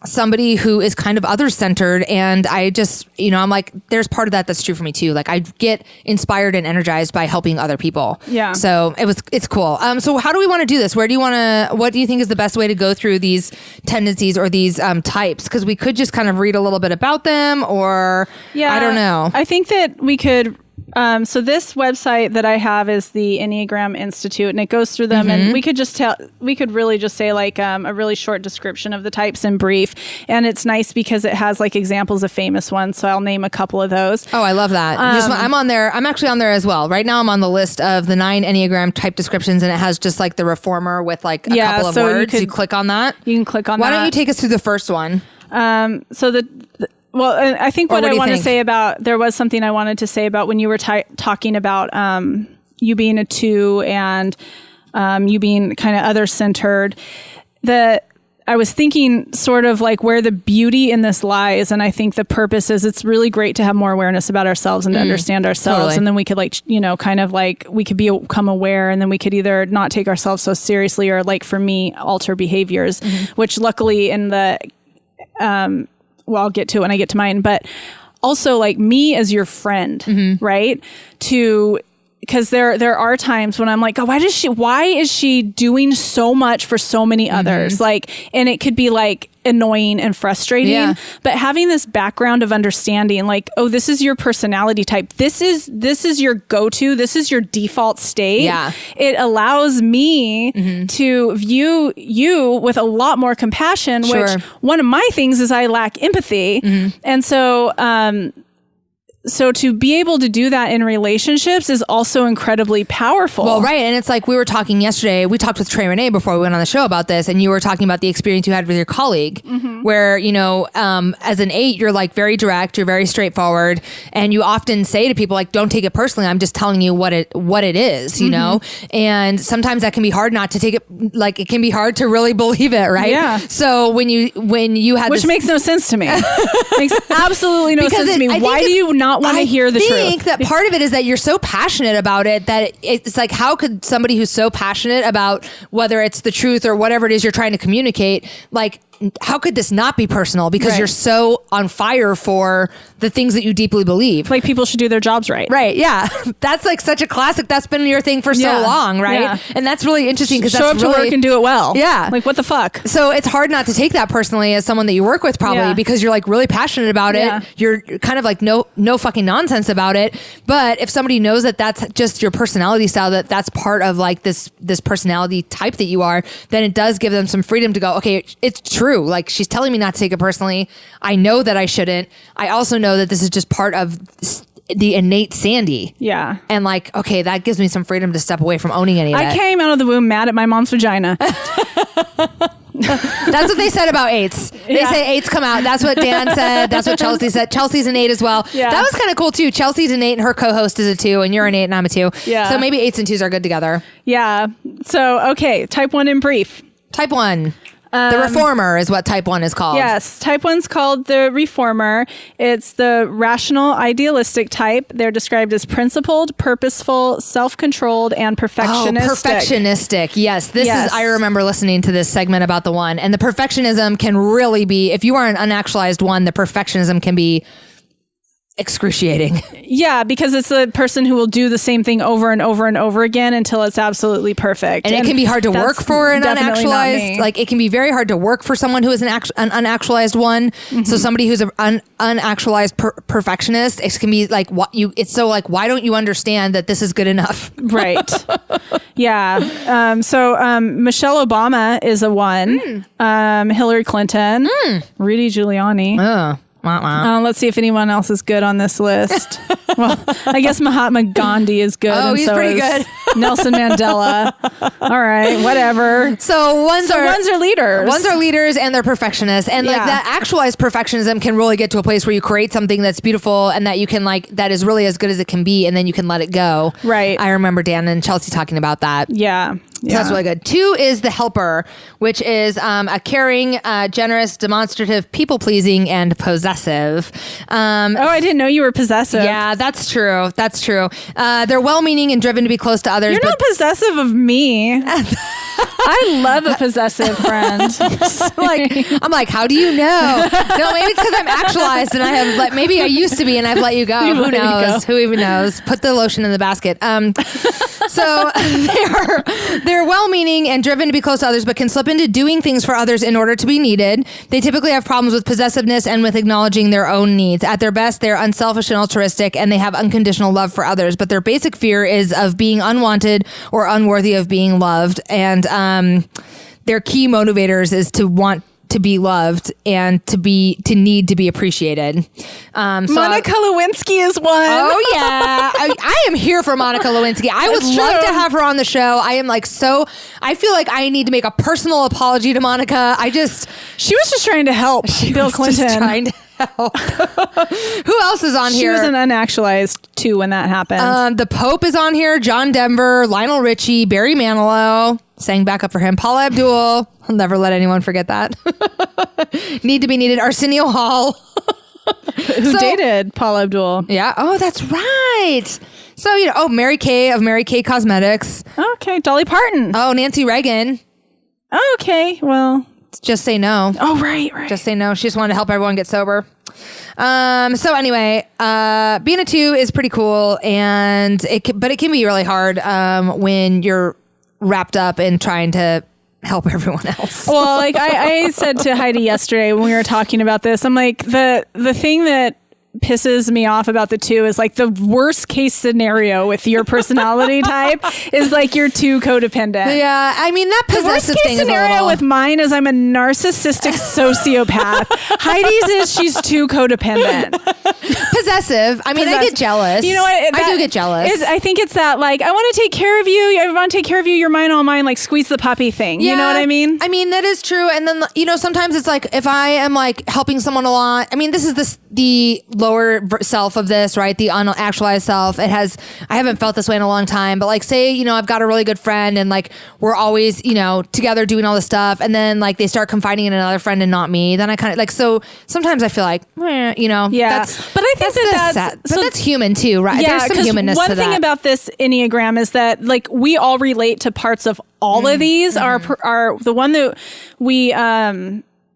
somebody who is kind of other-centered, and I just, I'm like, there's part of that that's true for me too. Like I get inspired and energized by helping other people. Yeah. So it's cool. So how do we want to do this? What do you think is the best way to go through these tendencies or these types? Because we could just kind of read a little bit about them, or I don't know. I think that we could. So this website that I have is the Enneagram Institute, and it goes through them, and we could really just say like a really short description of the types in brief. And it's nice because it has like examples of famous ones. So I'll name a couple of those. Oh, I love that. I'm on there. I'm actually on there as well. Right now I'm on the list of the 9 Enneagram type descriptions, and it has just like the reformer with like a couple of words. You click on that. You can click on that. Why don't you take us through the first one? Well, I think what I want to say about, there was something I wanted to say about when you were talking about you being a 2 and you being kind of other-centered. I was thinking sort of like where the beauty in this lies, and I think the purpose is it's really great to have more awareness about ourselves and to understand ourselves, totally. And then we could like, kind of like we could become aware, and then we could either not take ourselves so seriously or like for me, alter behaviors, which luckily in the I'll get to it when I get to mine, but also like me as your friend, right? Because there are times when I'm like, why is she doing so much for so many others? Like, and it could be like annoying and frustrating, but having this background of understanding, like, this is your personality type. This is your go-to. This is your default state. Yeah. It allows me to view you with a lot more compassion, which one of my things is I lack empathy. And so to be able to do that in relationships is also incredibly powerful. Well, right. And it's like we were talking yesterday, we talked with Trey Renee before we went on the show about this, and you were talking about the experience you had with your colleague where, as an 8, you're like very direct, you're very straightforward, and you often say to people like, don't take it personally. I'm just telling you what it is, and sometimes that can be hard not to take it, like it can be hard to really believe it. Right. Yeah. So when you had which makes no sense to me. Makes absolutely no sense to me. Why do you not want to hear the truth? I think that part of it is that you're so passionate about it that it's like, how could somebody who's so passionate about whether it's the truth or whatever it is you're trying to communicate, like, how could this not be personal? Because you're so on fire for the things that you deeply believe. Like people should do their jobs right. Right. Yeah. That's like such a classic. That's been your thing for so long. Right. Yeah. And that's really interesting because show up to work and do it well. Yeah. Like what the fuck? So it's hard not to take that personally as someone that you work with probably because you're like really passionate about it. You're kind of like no fucking nonsense about it. But if somebody knows that that's just your personality style, that's part of like this personality type that you are, then it does give them some freedom to go, okay, it's true. Like she's telling me not to take it personally. I know that I shouldn't. I also know that this is just part of the innate Sandy. Yeah. And like, okay, that gives me some freedom to step away from owning any of that. I came out of the womb mad at my mom's vagina. That's what they said about 8s. They say 8s come out. That's what Dan said. That's what Chelsea said. Chelsea's an 8 as well. Yeah. That was kind of cool too. Chelsea's an 8 and her co-host is a 2 and you're an 8 and I'm a 2. Yeah. So maybe 8s and 2s are good together. Yeah. So, okay. Type 1 in brief. Type 1. The reformer is what type 1 is called. Yes, type 1's called the reformer. It's the rational idealistic type. They're described as principled, purposeful, self-controlled, and perfectionistic. Oh, perfectionistic. Yes, this is, I remember listening to this segment about the 1, and the perfectionism can really be, if you are an unactualized 1, the perfectionism can be excruciating. Yeah, because it's the person who will do the same thing over and over and over again until it's absolutely perfect. And it can be hard to work for an unactualized. Like, it can be very hard to work for someone who is an unactualized 1. Mm-hmm. So somebody who's an unactualized perfectionist, it can be like, it's so like, why don't you understand that this is good enough? Right. Yeah. So Michelle Obama is a 1. Hillary Clinton. Rudy Giuliani. Let's see if anyone else is good on this list. Well, I guess Mahatma Gandhi is good. Oh, he's pretty good. Nelson Mandela. All right, whatever. So ones are leaders. Ones are leaders, and they're perfectionists. And like that actualized perfectionism can really get to a place where you create something that's beautiful and that you can that is really as good as it can be, and then you can let it go. Right. I remember Dan and Chelsea talking about that. Yeah. So that's really good. 2 is the helper, which is a caring, generous, demonstrative, people-pleasing, and possessive. I didn't know you were possessive. Yeah, that's true. That's true. They're well-meaning and driven to be close to others. You're not possessive of me. I love a possessive friend. I'm like, how do you know? No, maybe it's because I'm actualized and I have maybe I used to be and I've let you go. Who knows? Who even knows? Put the lotion in the basket. So they're well-meaning and driven to be close to others, but can slip into doing things for others in order to be needed. They typically have problems with possessiveness and with acknowledging their own needs. At their best, they're unselfish and altruistic, and they have unconditional love for others. But their basic fear is of being unwanted or unworthy of being loved. And their key motivators is to want to be loved and to need to be appreciated. Monica Lewinsky is 1. Oh yeah. I am here for Monica Lewinsky. I would love to have her on the show. I am I feel like I need to make a personal apology to Monica. She was just trying to help Bill Clinton. Just trying to help. Who else is on here? She was an unactualized 2 when that happened. The Pope is on here. John Denver, Lionel Richie, Barry Manilow. Sang back up for him. Paula Abdul. I'll never let anyone forget that. Need to be needed. Arsenio Hall. Who dated Paula Abdul. Yeah. Oh, that's right. So, Mary Kay of Mary Kay Cosmetics. Okay. Dolly Parton. Oh, Nancy Reagan. Okay. Well. Just say no. Oh, right. Just say no. She just wanted to help everyone get sober. So anyway, being a 2 is pretty cool, but it can be really hard when you're wrapped up in trying to help everyone else. Well, I said to Heidi yesterday when we were talking about this, I'm like, the thing that pisses me off about the 2 is the worst case scenario with your personality type is you're too codependent. Yeah, I mean that possessive thing is a little. The worst case scenario with mine is I'm a narcissistic sociopath. Heidi's is she's too codependent. Possessive. I mean, I get jealous. You know what? I do get jealous. I think it's that I want to take care of you. I want to take care of you. You're mine, all mine. Squeeze the puppy thing. Yeah, you know what I mean? I mean that is true. And then sometimes it's if I am helping someone a lot. I mean, this is the lower self of this, right? The unactualized self. I haven't felt this way in a long time, but say, I've got a really good friend and we're always, together doing all this stuff. And then they start confiding in another friend and not me. Then I kind of so sometimes I feel yeah. But I think that's human too, right? Yeah, there's some humanness to that. One thing about this Enneagram is that we all relate to parts of all of these. Are the one that we,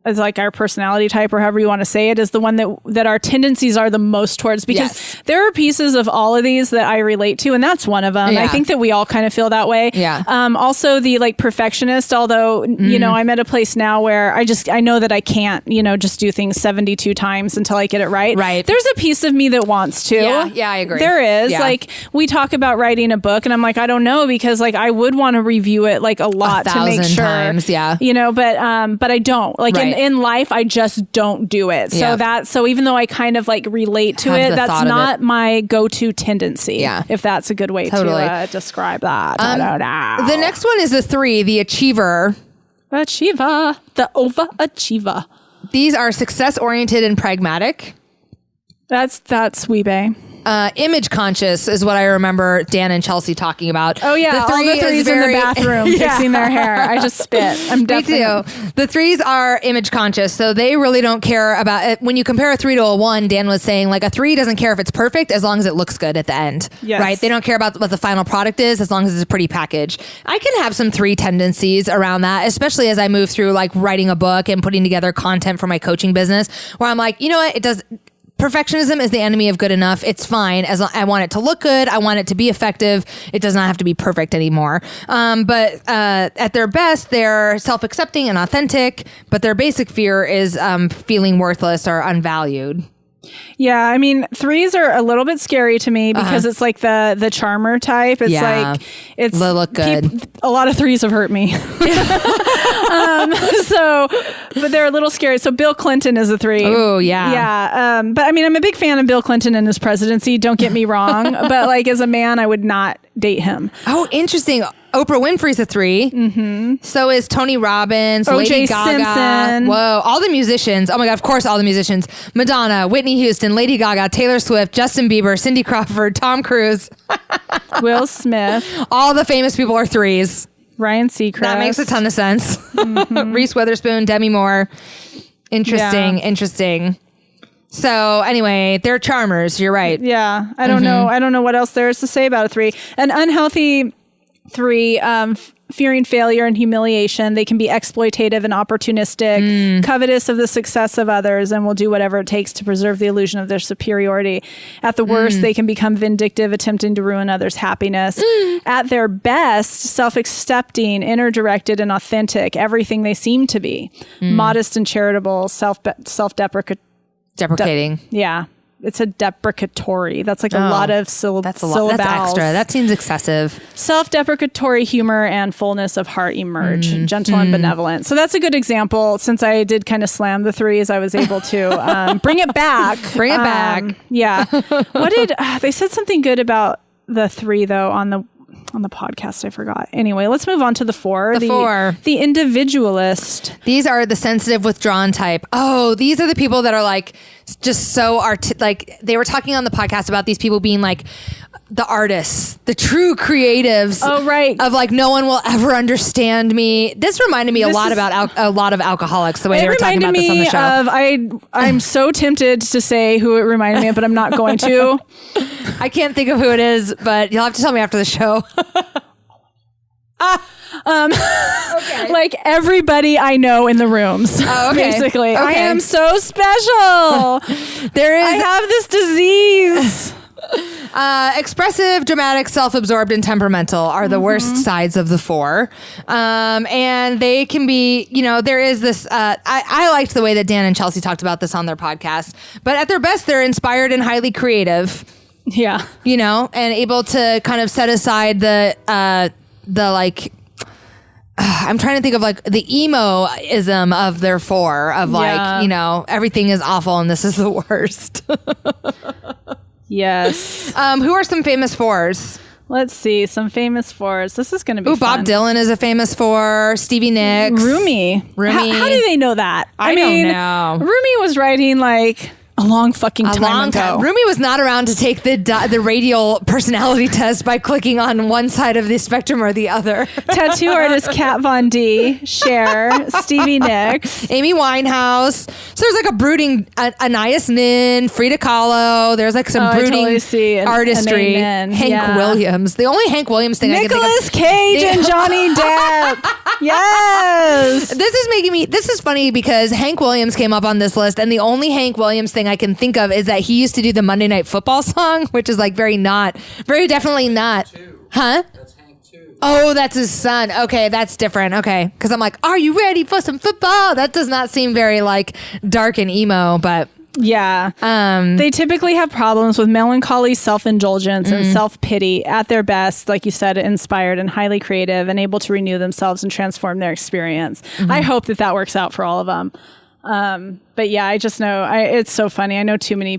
as our personality type or however you want to say it, is the one that our tendencies are the most towards, because there are pieces of all of these that I relate to, and that's one of them. I think that we all kind of feel that way. Yeah. Also the perfectionist, although I'm at a place now where I know that I can't just do things 72 times until I get it right. Right. There's a piece of me that wants to. Yeah, I agree. There is. Yeah. We talk about writing a book and I'm I don't know, because I would want to review it a lot to make sure. Times, yeah. But I don't. In life, I just don't do it. So even though I kind of relate to it, that's not my go-to tendency. Yeah. If that's a good way to describe that. The next one is the 3, the achiever. Achiever. The overachiever. These are success-oriented and pragmatic. That's Weebay. Image conscious is what I remember Dan and Chelsea talking about. Oh yeah, all the threes in the bathroom fixing their hair. I just spit. I'm definitely. Me too. The threes are image conscious, so they really don't care about it. When you compare a 3 to a 1, Dan was saying like a 3 doesn't care if it's perfect as long as it looks good at the end. Yes. Right? They don't care about what the final product is as long as it's a pretty package. I can have some 3 tendencies around that, especially as I move through like writing a book and putting together content for my coaching business, where I'm like, you know what, perfectionism is the enemy of good enough. It's fine. I want it to look good. I want it to be effective. It does not have to be perfect anymore. But at their best, they're self-accepting and authentic, but their basic fear is feeling worthless or unvalued. Yeah, I mean, 3s are a little bit scary to me because it's like the charmer type. It's like they look good. A lot of 3s have hurt me. But they're a little scary. So Bill Clinton is a 3. Oh yeah, yeah. But I mean, I'm a big fan of Bill Clinton and his presidency. Don't get me wrong, but like as a man, I would not date him. Oh, interesting. Oprah Winfrey's a 3. Mm-hmm. So is Tony Robbins, Lady Gaga. Simpson. Whoa, all the musicians. Oh my God, of course, all the musicians. Madonna, Whitney Houston, Lady Gaga, Taylor Swift, Justin Bieber, Cindy Crawford, Tom Cruise. Will Smith. All the famous people are 3s. Ryan Seacrest. That makes a ton of sense. Mm-hmm. Reese Witherspoon, Demi Moore. Interesting. So anyway, they're charmers. You're right. Yeah. I don't know. I don't know what else there is to say about a 3. An unhealthy 3, fearing failure and humiliation. They can be exploitative and opportunistic, covetous of the success of others, and will do whatever it takes to preserve the illusion of their superiority. At the worst, they can become vindictive, attempting to ruin others' happiness. At their best, self-accepting, inner-directed, and authentic, everything they seem to be. Modest and charitable, Deprecating. Yeah. It's a deprecatory. That's like a lot of syllables. That's extra. That seems excessive. Self-deprecatory humor and fullness of heart emerge. Gentle and benevolent. So that's a good example. Since I did kind of slam the 3s, I was able to bring it back. Yeah. What did they said something good about the 3 though on the podcast? I forgot. Anyway, let's move on to the 4. The individualist. These are the sensitive, withdrawn type. Oh, these are the people that are like just so like they were talking on the podcast about these people being like the artists, the true creatives. Oh, right. Of like, no one will ever understand me. This reminded me a lot of alcoholics, the way they were talking about this on the show. I'm so tempted to say who it reminded me of, but I'm not going to. I can't think of who it is, but you'll have to tell me after the show. Okay. Like everybody I know in the rooms. Oh, okay. Basically. Okay. I am so special. I have this disease. Expressive, dramatic, self-absorbed, and temperamental are the worst sides of the 4. And they can be, there is this, I liked the way that Dan and Chelsea talked about this on their podcast, but at their best, they're inspired and highly creative. Yeah. And able to kind of set aside the like, I'm trying to think of like the emo-ism of their 4 of like, everything is awful and this is the worst. Yes. Who are some famous 4s? Let's see. Some famous 4s. This is going to be fun. Bob Dylan is a famous 4. Stevie Nicks. Rumi. How do they know that? I mean, don't know. Rumi was writing like a long fucking time ago. Rumi was not around to take the radial personality test by clicking on one side of the spectrum or the other. Tattoo artist Kat Von D, Cher, Stevie Nicks, Amy Winehouse. So there's like a brooding Anais Nin, Frida Kahlo. There's like some brooding artistry. Hank Williams. The only Hank Williams thing I can think of. Nicolas Cage and Johnny Depp. Yes. This is funny because Hank Williams came up on this list, and the only Hank Williams thing I can think of is that he used to do the Monday Night Football song, which is like very definitely not. Huh? That's Hank too. Oh, that's his son. Okay, that's different. Okay, because I'm like, are you ready for some football? That does not seem very like dark and emo, but yeah. They typically have problems with melancholy, self-indulgence, and self-pity. At their best, like you said, inspired and highly creative and able to renew themselves and transform their experience. I hope that works out for all of them. But yeah, I just know it's so funny. I know too many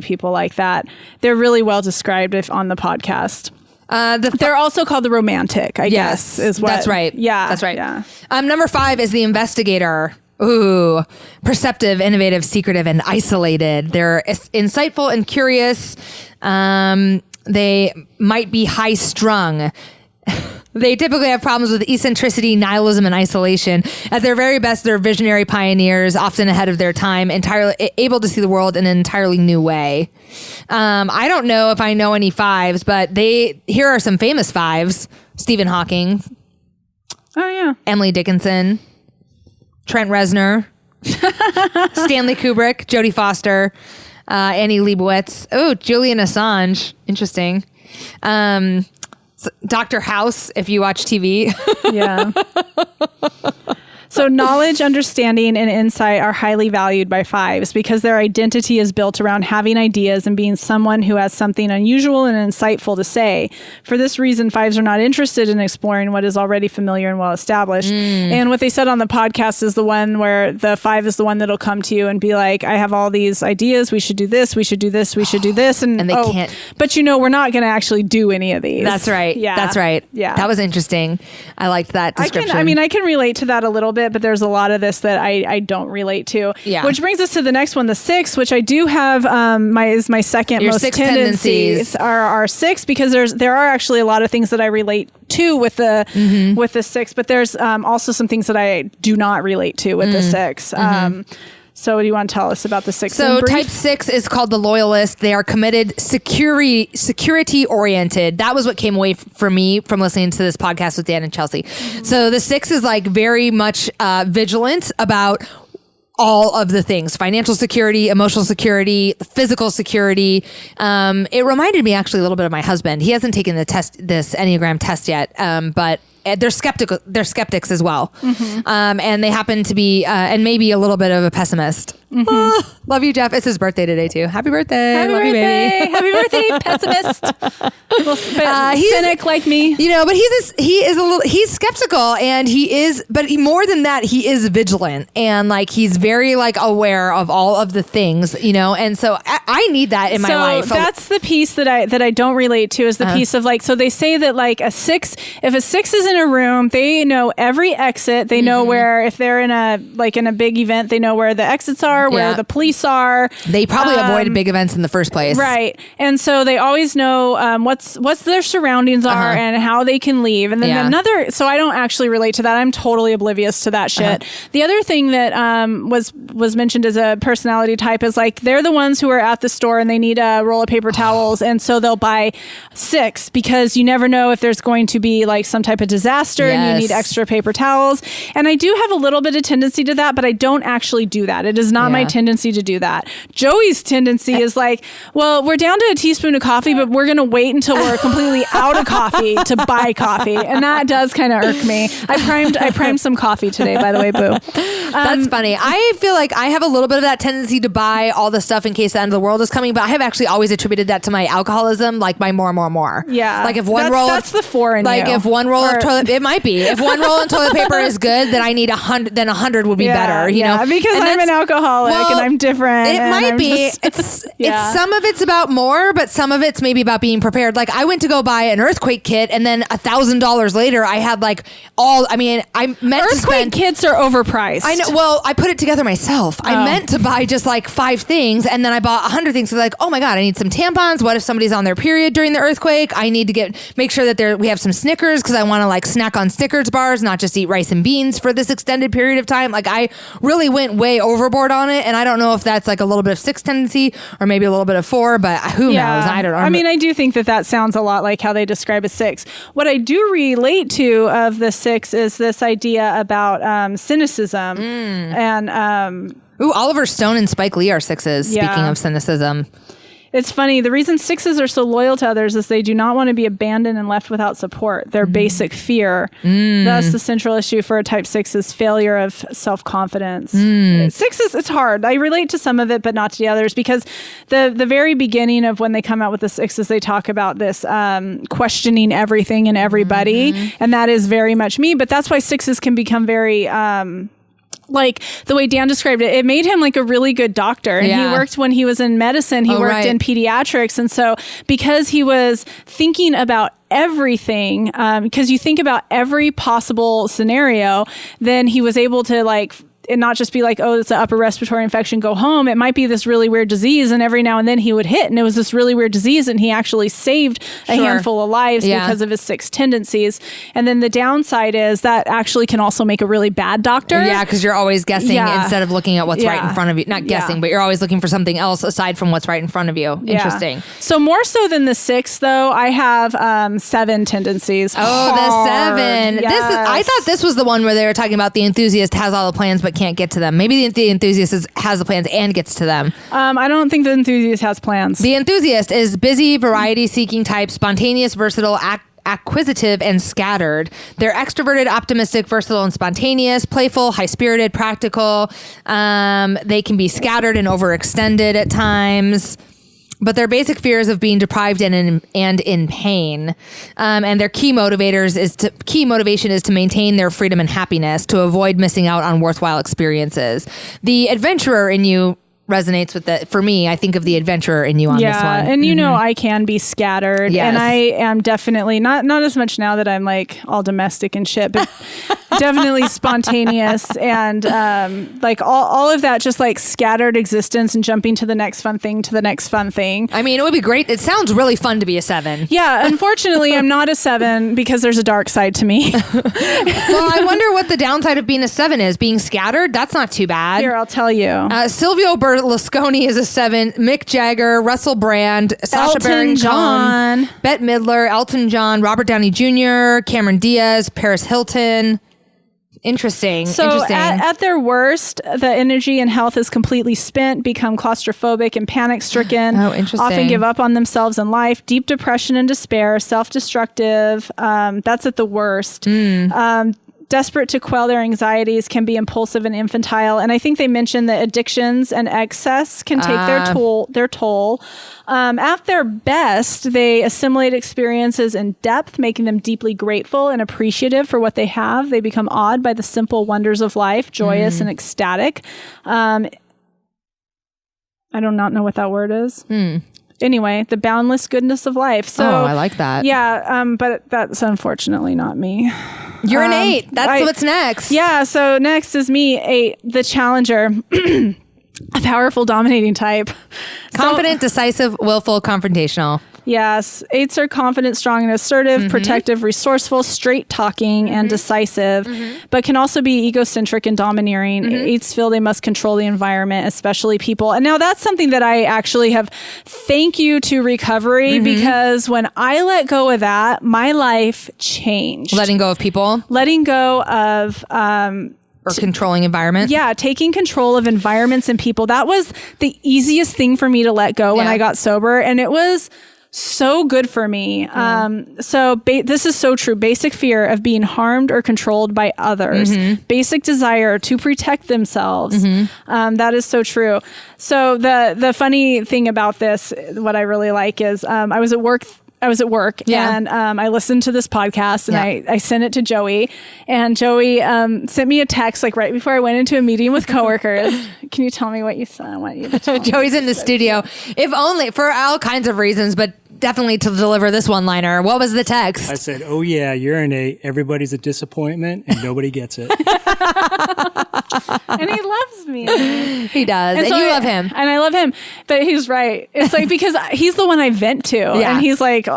people like that. They're really well described on the podcast. They're also called the romantic, I guess, is what. That's right. Yeah. That's right. Yeah. Number 5 is the investigator. Ooh, perceptive, innovative, secretive, and isolated. They're insightful and curious. They might be high strung. They typically have problems with eccentricity, nihilism, and isolation. At their very best, they're visionary pioneers, often ahead of their time, entirely able to see the world in an entirely new way. I don't know if I know any fives, but here are some famous fives. Stephen Hawking. Oh, yeah. Emily Dickinson. Trent Reznor. Stanley Kubrick. Jodie Foster. Annie Leibovitz. Oh, Julian Assange. Interesting. Dr. House, if you watch TV. Yeah. So knowledge, understanding, and insight are highly valued by fives because their identity is built around having ideas and being someone who has something unusual and insightful to say. For this reason, fives are not interested in exploring what is already familiar and well established. And what they said on the podcast is the one where the five is the one that'll come to you and be like, I have all these ideas. We should do this. We should do this. We should do this. And they can't. But we're not going to actually do any of these. That's right. Yeah. That's right. Yeah. That was interesting. I liked that description. I can relate to that a little bit, but there's a lot of this that I don't relate to. Yeah. Which brings us to the next one, the 6, which I do have my second Your most 6 tendencies are 6 because there are actually a lot of things that I relate to with the 6, but there's also some things that I do not relate to with the 6. So what do you want to tell us about the 6? So type 6 is called the loyalist. They are committed, security oriented. That was what came away for me from listening to this podcast with Dan and Chelsea. So the 6 is like very much vigilant about all of the things: financial security, emotional security, physical security. It reminded me actually a little bit of my husband. He hasn't taken this Enneagram test yet, but they're skeptical. They're skeptics as well, and they happen to be, and maybe a little bit of a pessimist. Oh, love you, Jeff. It's his birthday today too. Happy birthday! Love you, baby. Happy birthday, pessimist. He's cynic like me, But he's skeptical, and more than that, he is vigilant, and like he's very like aware of all of the things, and so I need that in my life. So that's the piece that I don't relate to is the piece of like, so they say that like a 6, if a 6 is in a room, they know every exit. They know where, if they're in a big event, they know where the exits are, where the police are. They probably avoid big events in the first place. Right. And so they always know what's their surroundings are and how they can leave. And then so I don't actually relate to that. I'm totally oblivious to that shit. The other thing that was mentioned as a personality type is like, they're the ones who are at the store and they need a roll of paper towels. And so they'll buy 6 because you never know if there's going to be like some type of disaster and you need extra paper towels. And I do have a little bit of tendency to that, but I don't actually do that. It is not my tendency to do that. Joey's tendency is like, well, we're down to a teaspoon of coffee, but we're going to wait until we're completely out of coffee to buy coffee. And that does kind of irk me. I primed some coffee today, by the way, boo. That's funny. I feel like I have a little bit of that tendency to buy all the stuff in case the end of the world is coming, but I have actually always attributed that to my alcoholism, like my more. Yeah. Like if that's the 4 in like you. if one roll of toilet, it might be. If one roll of toilet paper is good, then I need 100. Then 100 would be better. You know, because I'm an alcoholic and I'm different. It might be. It's some of it's about more, but some of it's maybe about being prepared. Like I went to go buy an earthquake kit, and then $1,000 later, I had like all. I mean, I meant to spend. Earthquake kits are overpriced. I know. Well, I put it together myself. I meant to buy just like 5 things, and then I bought 100 things. So like, oh my god, I need some tampons. What if somebody's on their period during the earthquake? I need to make sure that we have some Snickers because I want to like snack on Snickers bars, not just eat rice and beans for this extended period of time. Like I really went way overboard on it, and I don't know if that's like a little bit of 6 tendency or maybe a little bit of 4, but who knows? I don't know. I mean, I do think that sounds a lot like how they describe a 6. What I do relate to of the 6 is this idea about cynicism and Oliver Stone and Spike Lee are 6s. Speaking of cynicism. It's funny. The reason 6s are so loyal to others is they do not want to be abandoned and left without support. Their basic fear. Thus, the central issue for a type 6 is failure of self-confidence. 6s, it's hard. I relate to some of it, but not to the others, because the very beginning of when they come out with the 6s, they talk about this questioning everything and everybody. And that is very much me. But that's why 6s can become very... like the way Dan described it, it made him like a really good doctor. And he worked when he was in medicine, he worked in pediatrics. And so because he was thinking about everything, because you think about every possible scenario, then he was able to like not just be like, oh, it's an upper respiratory infection, go home. It might be this really weird disease. And every now and then he would hit, and it was this really weird disease. And he actually saved a handful of lives because of his 6 tendencies. And then the downside is that actually can also make a really bad doctor. Yeah, because you're always guessing instead of looking at what's right in front of you. Not guessing, but you're always looking for something else aside from what's right in front of you. Interesting. So more so than the 6, though, I have 7 tendencies. Oh, the 7. Yes. I thought this was the one where they were talking about the enthusiast has all the plans but can't get to them. Maybe the enthusiast has the plans and gets to them. I don't think the enthusiast has plans. The enthusiast is busy, variety-seeking type, spontaneous, versatile, acquisitive, and scattered. They're extroverted, optimistic, versatile, and spontaneous, playful, high-spirited, practical. They can be scattered and overextended at times. But their basic fears of being deprived and in pain, and their key motivation is to maintain their freedom and happiness, to avoid missing out on worthwhile experiences. The adventurer in you resonates with that. For me, I think of the adventurer in you on this one. And you know, I can be scattered, and I am definitely not as much now that I'm like all domestic and shit, but definitely spontaneous and like all of that, just like scattered existence and jumping to the next fun thing. I mean, it would be great. It sounds really fun to be a 7. Yeah, unfortunately, I'm not a 7 because there's a dark side to me. Well, I wonder what the downside of being a 7 is. Being scattered, that's not too bad. Here, I'll tell you. Silvio Berlusconi is a 7. Mick Jagger, Russell Brand, Sacha Baron Cohen, Bette Midler, Elton John, Robert Downey Jr., Cameron Diaz, Paris Hilton. Interesting. At their worst, the energy and health is completely spent, become claustrophobic and panic-stricken. Oh, interesting. Often give up on themselves in life, deep depression and despair, self-destructive. That's at the worst. Desperate to quell their anxieties, can be impulsive and infantile. And I think they mentioned that addictions and excess can take their toll. At their best, they assimilate experiences in depth, making them deeply grateful and appreciative for what they have. They become awed by the simple wonders of life, joyous and ecstatic. I do not know what that word is. Anyway, the boundless goodness of life. So, I like that. Yeah, but that's unfortunately not me. You're an 8. That's what's next. Yeah, so next is me, 8, the challenger. A powerful, dominating type. Confident, decisive, willful, confrontational. Yes. 8s are confident, strong, and assertive, protective, resourceful, straight-talking, and decisive, but can also be egocentric and domineering. 8s feel they must control the environment, especially people. And now that's something that I actually have, thank you to recovery, because when I let go of that, my life changed. Letting go of people? Letting go of... or controlling environment? Yeah, taking control of environments and people. That was the easiest thing for me to let go when I got sober. And it was so good for me. This is so true. Basic fear of being harmed or controlled by others. Basic desire to protect themselves. That is so true. So the funny thing about this, what I really like is I was at work and I listened to this podcast and I sent it to Joey, and Joey sent me a text like right before I went into a meeting with coworkers. Can you tell me what you said? I want you to tell Joey's in the studio, if only for all kinds of reasons, but definitely to deliver this one-liner. What was the text? I said, "Oh yeah, you're an 8. Everybody's a disappointment and nobody gets it." And he loves me. He does. And so you love him. And I love him. But he's right. It's like, because he's the one I vent to. Yeah. And he's like,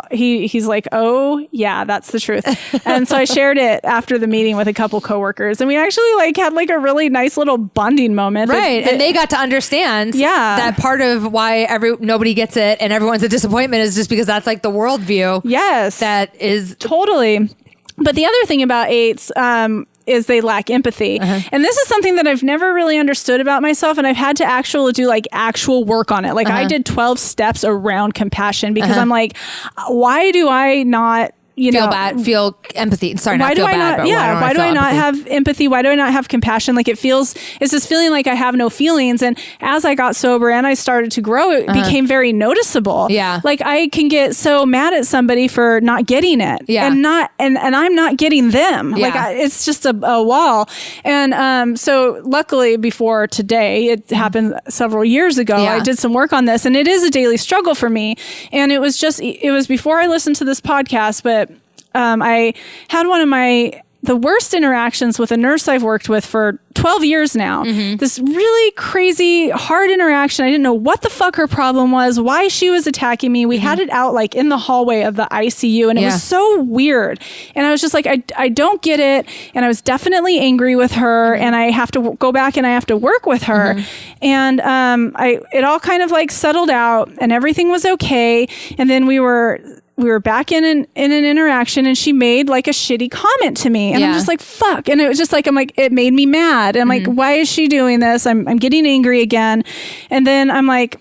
oh yeah, that's the truth. And so I shared it after the meeting with a couple coworkers, and we actually like had like a really nice little bonding moment. Right. And they got to understand that part of why nobody gets it and everyone's a disappointment is just because that's like the worldview. Yes. That is totally. But the other thing about 8s, is they lack empathy. And this is something that I've never really understood about myself, and I've had to do actual work on it. Like I did 12 steps around compassion because I'm like, why do I not feel empathy. Sorry, why do I not have empathy? Why do I not have compassion? Like it's this feeling like I have no feelings. And as I got sober and I started to grow, it became very noticeable. Yeah. Like I can get so mad at somebody for not getting it. Yeah. And I'm not getting them. Yeah. Like it's just a wall. And so luckily before today, it happened several years ago. Yeah. I did some work on this, and it is a daily struggle for me. And it was before I listened to this podcast, but I had one of my the worst interactions with a nurse I've worked with for 12 years now. This really crazy, hard interaction. I didn't know what the fuck her problem was, why she was attacking me. We had it out like in the hallway of the ICU, and it was so weird. And I was just like, I don't get it. And I was definitely angry with her, and I have to go back and I have to work with her. And it all kind of like settled out, and everything was okay. And then we were back in an interaction, and she made like a shitty comment to me, and I'm just like, fuck. And it was just like, I'm like, it made me mad. I'm like, why is she doing this? I'm getting angry again. And then I'm like,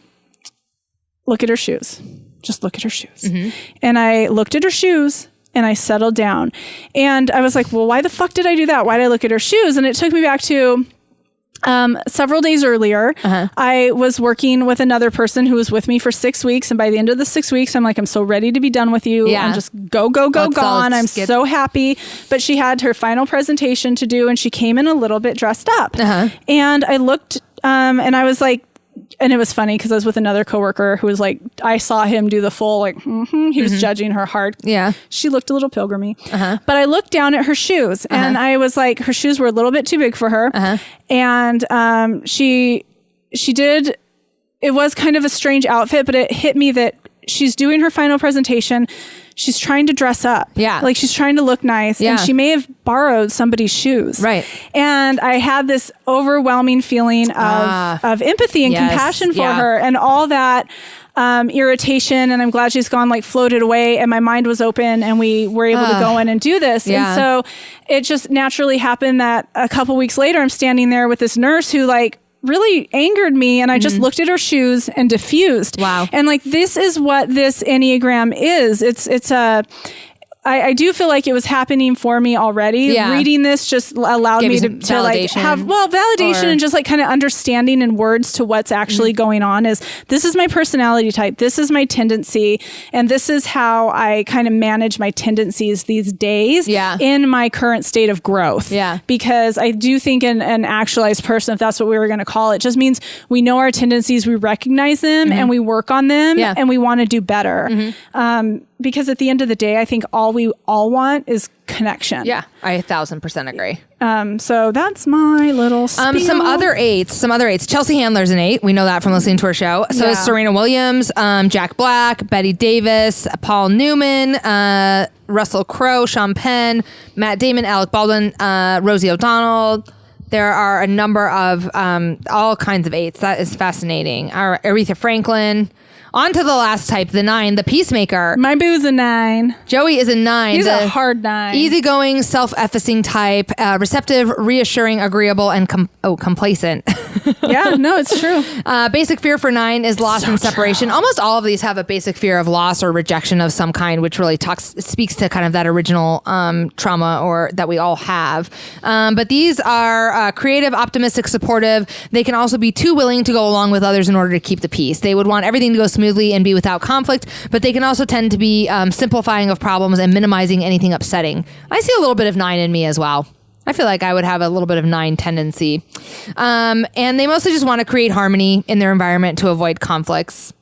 look at her shoes. Just look at her shoes. And I looked at her shoes, and I settled down, and I was like, well, why the fuck did I do that? Why did I look at her shoes? And it took me back to several days earlier, I was working with another person who was with me for 6 weeks. And by the end of the 6 weeks, I'm like, I'm so ready to be done with you. I'm just gone. I'm so happy. But she had her final presentation to do, and she came in a little bit dressed up. And I looked, and I was like, and it was funny because I was with another coworker who was like, I saw him do the full, like, he was judging her hard. She looked a little pilgrimy. But I looked down at her shoes, and I was like, her shoes were a little bit too big for her. And she did, it was kind of a strange outfit, but it hit me that she's doing her final presentation. She's trying to dress up. Like she's trying to look nice. And she may have borrowed somebody's shoes. And I had this overwhelming feeling of empathy and compassion for her, and all that irritation. And I'm glad she's gone, like floated away, and my mind was open, and we were able to go in and do this. And so it just naturally happened that a couple weeks later, I'm standing there with this nurse who like really angered me, and I just looked at her shoes and diffused. And like, this is what this Enneagram is. It's a, I do feel like it was happening for me already. Reading this just allowed me to like have validation and just like kind of understanding in words to what's actually going on. Is this is my personality type, this is my tendency, and this is how I kind of manage my tendencies these days in my current state of growth. Because I do think an actualized person, if that's what we were going to call it, just means we know our tendencies, we recognize them, and we work on them, and we want to do better. Because at the end of the day, I think all we all want is connection. I 1000% agree. So that's my little spiel. Some other eights. Chelsea Handler's an 8. We know that from listening to her show. So is Serena Williams, Jack Black, Betty Davis, Paul Newman, Russell Crowe, Sean Penn, Matt Damon, Alec Baldwin, Rosie O'Donnell. There are a number of all kinds of 8s. That is fascinating. Aretha Franklin. On to the last type, the 9, the peacemaker. My boo's a 9. Joey is a 9. He's a hard 9. Easygoing, self-effacing type, receptive, reassuring, agreeable, and complacent. No, it's true. Basic fear for 9 is loss and separation. True. Almost all of these have a basic fear of loss or rejection of some kind, which really speaks to kind of that original trauma or that we all have. But these are creative, optimistic, supportive. They can also be too willing to go along with others in order to keep the peace. They would want everything to go smoothly and be without conflict, but they can also tend to be simplifying of problems and minimizing anything upsetting. I see a little bit of 9 in me as well. I feel like I would have a little bit of 9 tendency. And they mostly just want to create harmony in their environment to avoid conflicts.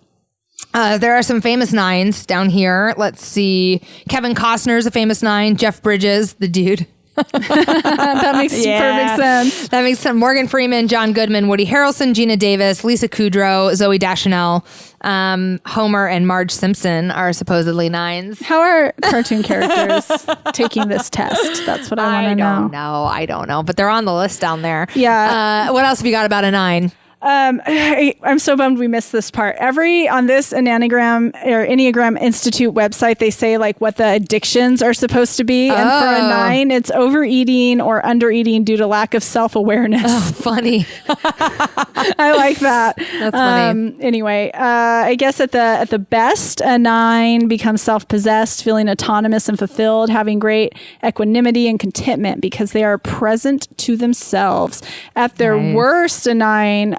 There are some famous 9s down here. Let's see. Kevin Costner's a famous 9. Jeff Bridges, the dude. That makes perfect sense. That makes sense. Morgan Freeman, John Goodman, Woody Harrelson, Gina Davis, Lisa Kudrow, Zooey Deschanel, Homer, and Marge Simpson are supposedly 9s. How are cartoon characters taking this test? That's what I want to know. I don't know, but they're on the list down there. Yeah. What else have you got about a 9? I'm so bummed we missed this part. On this Enneagram Institute website, they say like what the addictions are supposed to be. And for a 9, it's overeating or undereating due to lack of self-awareness. Oh, funny. I like that. That's funny. Anyway, I guess at the best, a 9 becomes self-possessed, feeling autonomous and fulfilled, having great equanimity and contentment because they are present to themselves. At their worst, a 9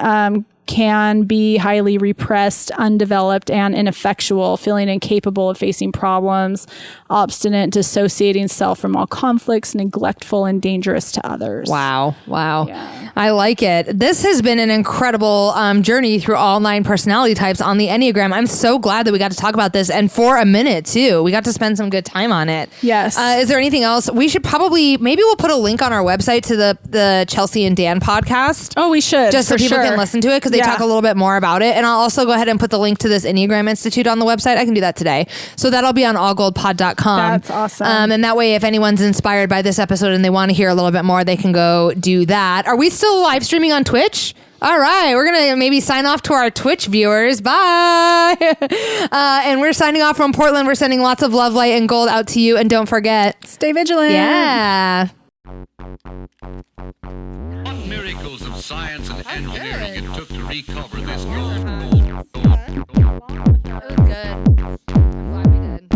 can be highly repressed, undeveloped, and ineffectual, feeling incapable of facing problems, obstinate, dissociating self from all conflicts, neglectful, and dangerous to others. Wow. Yeah. I like it. This has been an incredible journey through all 9 personality types on the Enneagram. I'm so glad that we got to talk about this, and for a minute too. We got to spend some good time on it. Yes. Is there anything else? We should maybe we'll put a link on our website to the Chelsea and Dan podcast. Oh, we should. Just so people can listen to it, because they talk a little bit more about it. And I'll also go ahead and put the link to this Enneagram Institute on the website. I can do that today. So that'll be on allgoldpod.com. That's awesome. And that way, if anyone's inspired by this episode and they want to hear a little bit more, they can go do that. Are we still live streaming on Twitch? All right, we're going to maybe sign off to our Twitch viewers. Bye. And we're signing off from Portland. We're sending lots of love, light, and gold out to you. And don't forget, stay vigilant. Yeah. What miracles of science and engineering it took to recover this gold. That was good. I'm glad we did.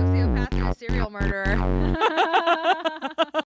Sociopath and a serial murderer.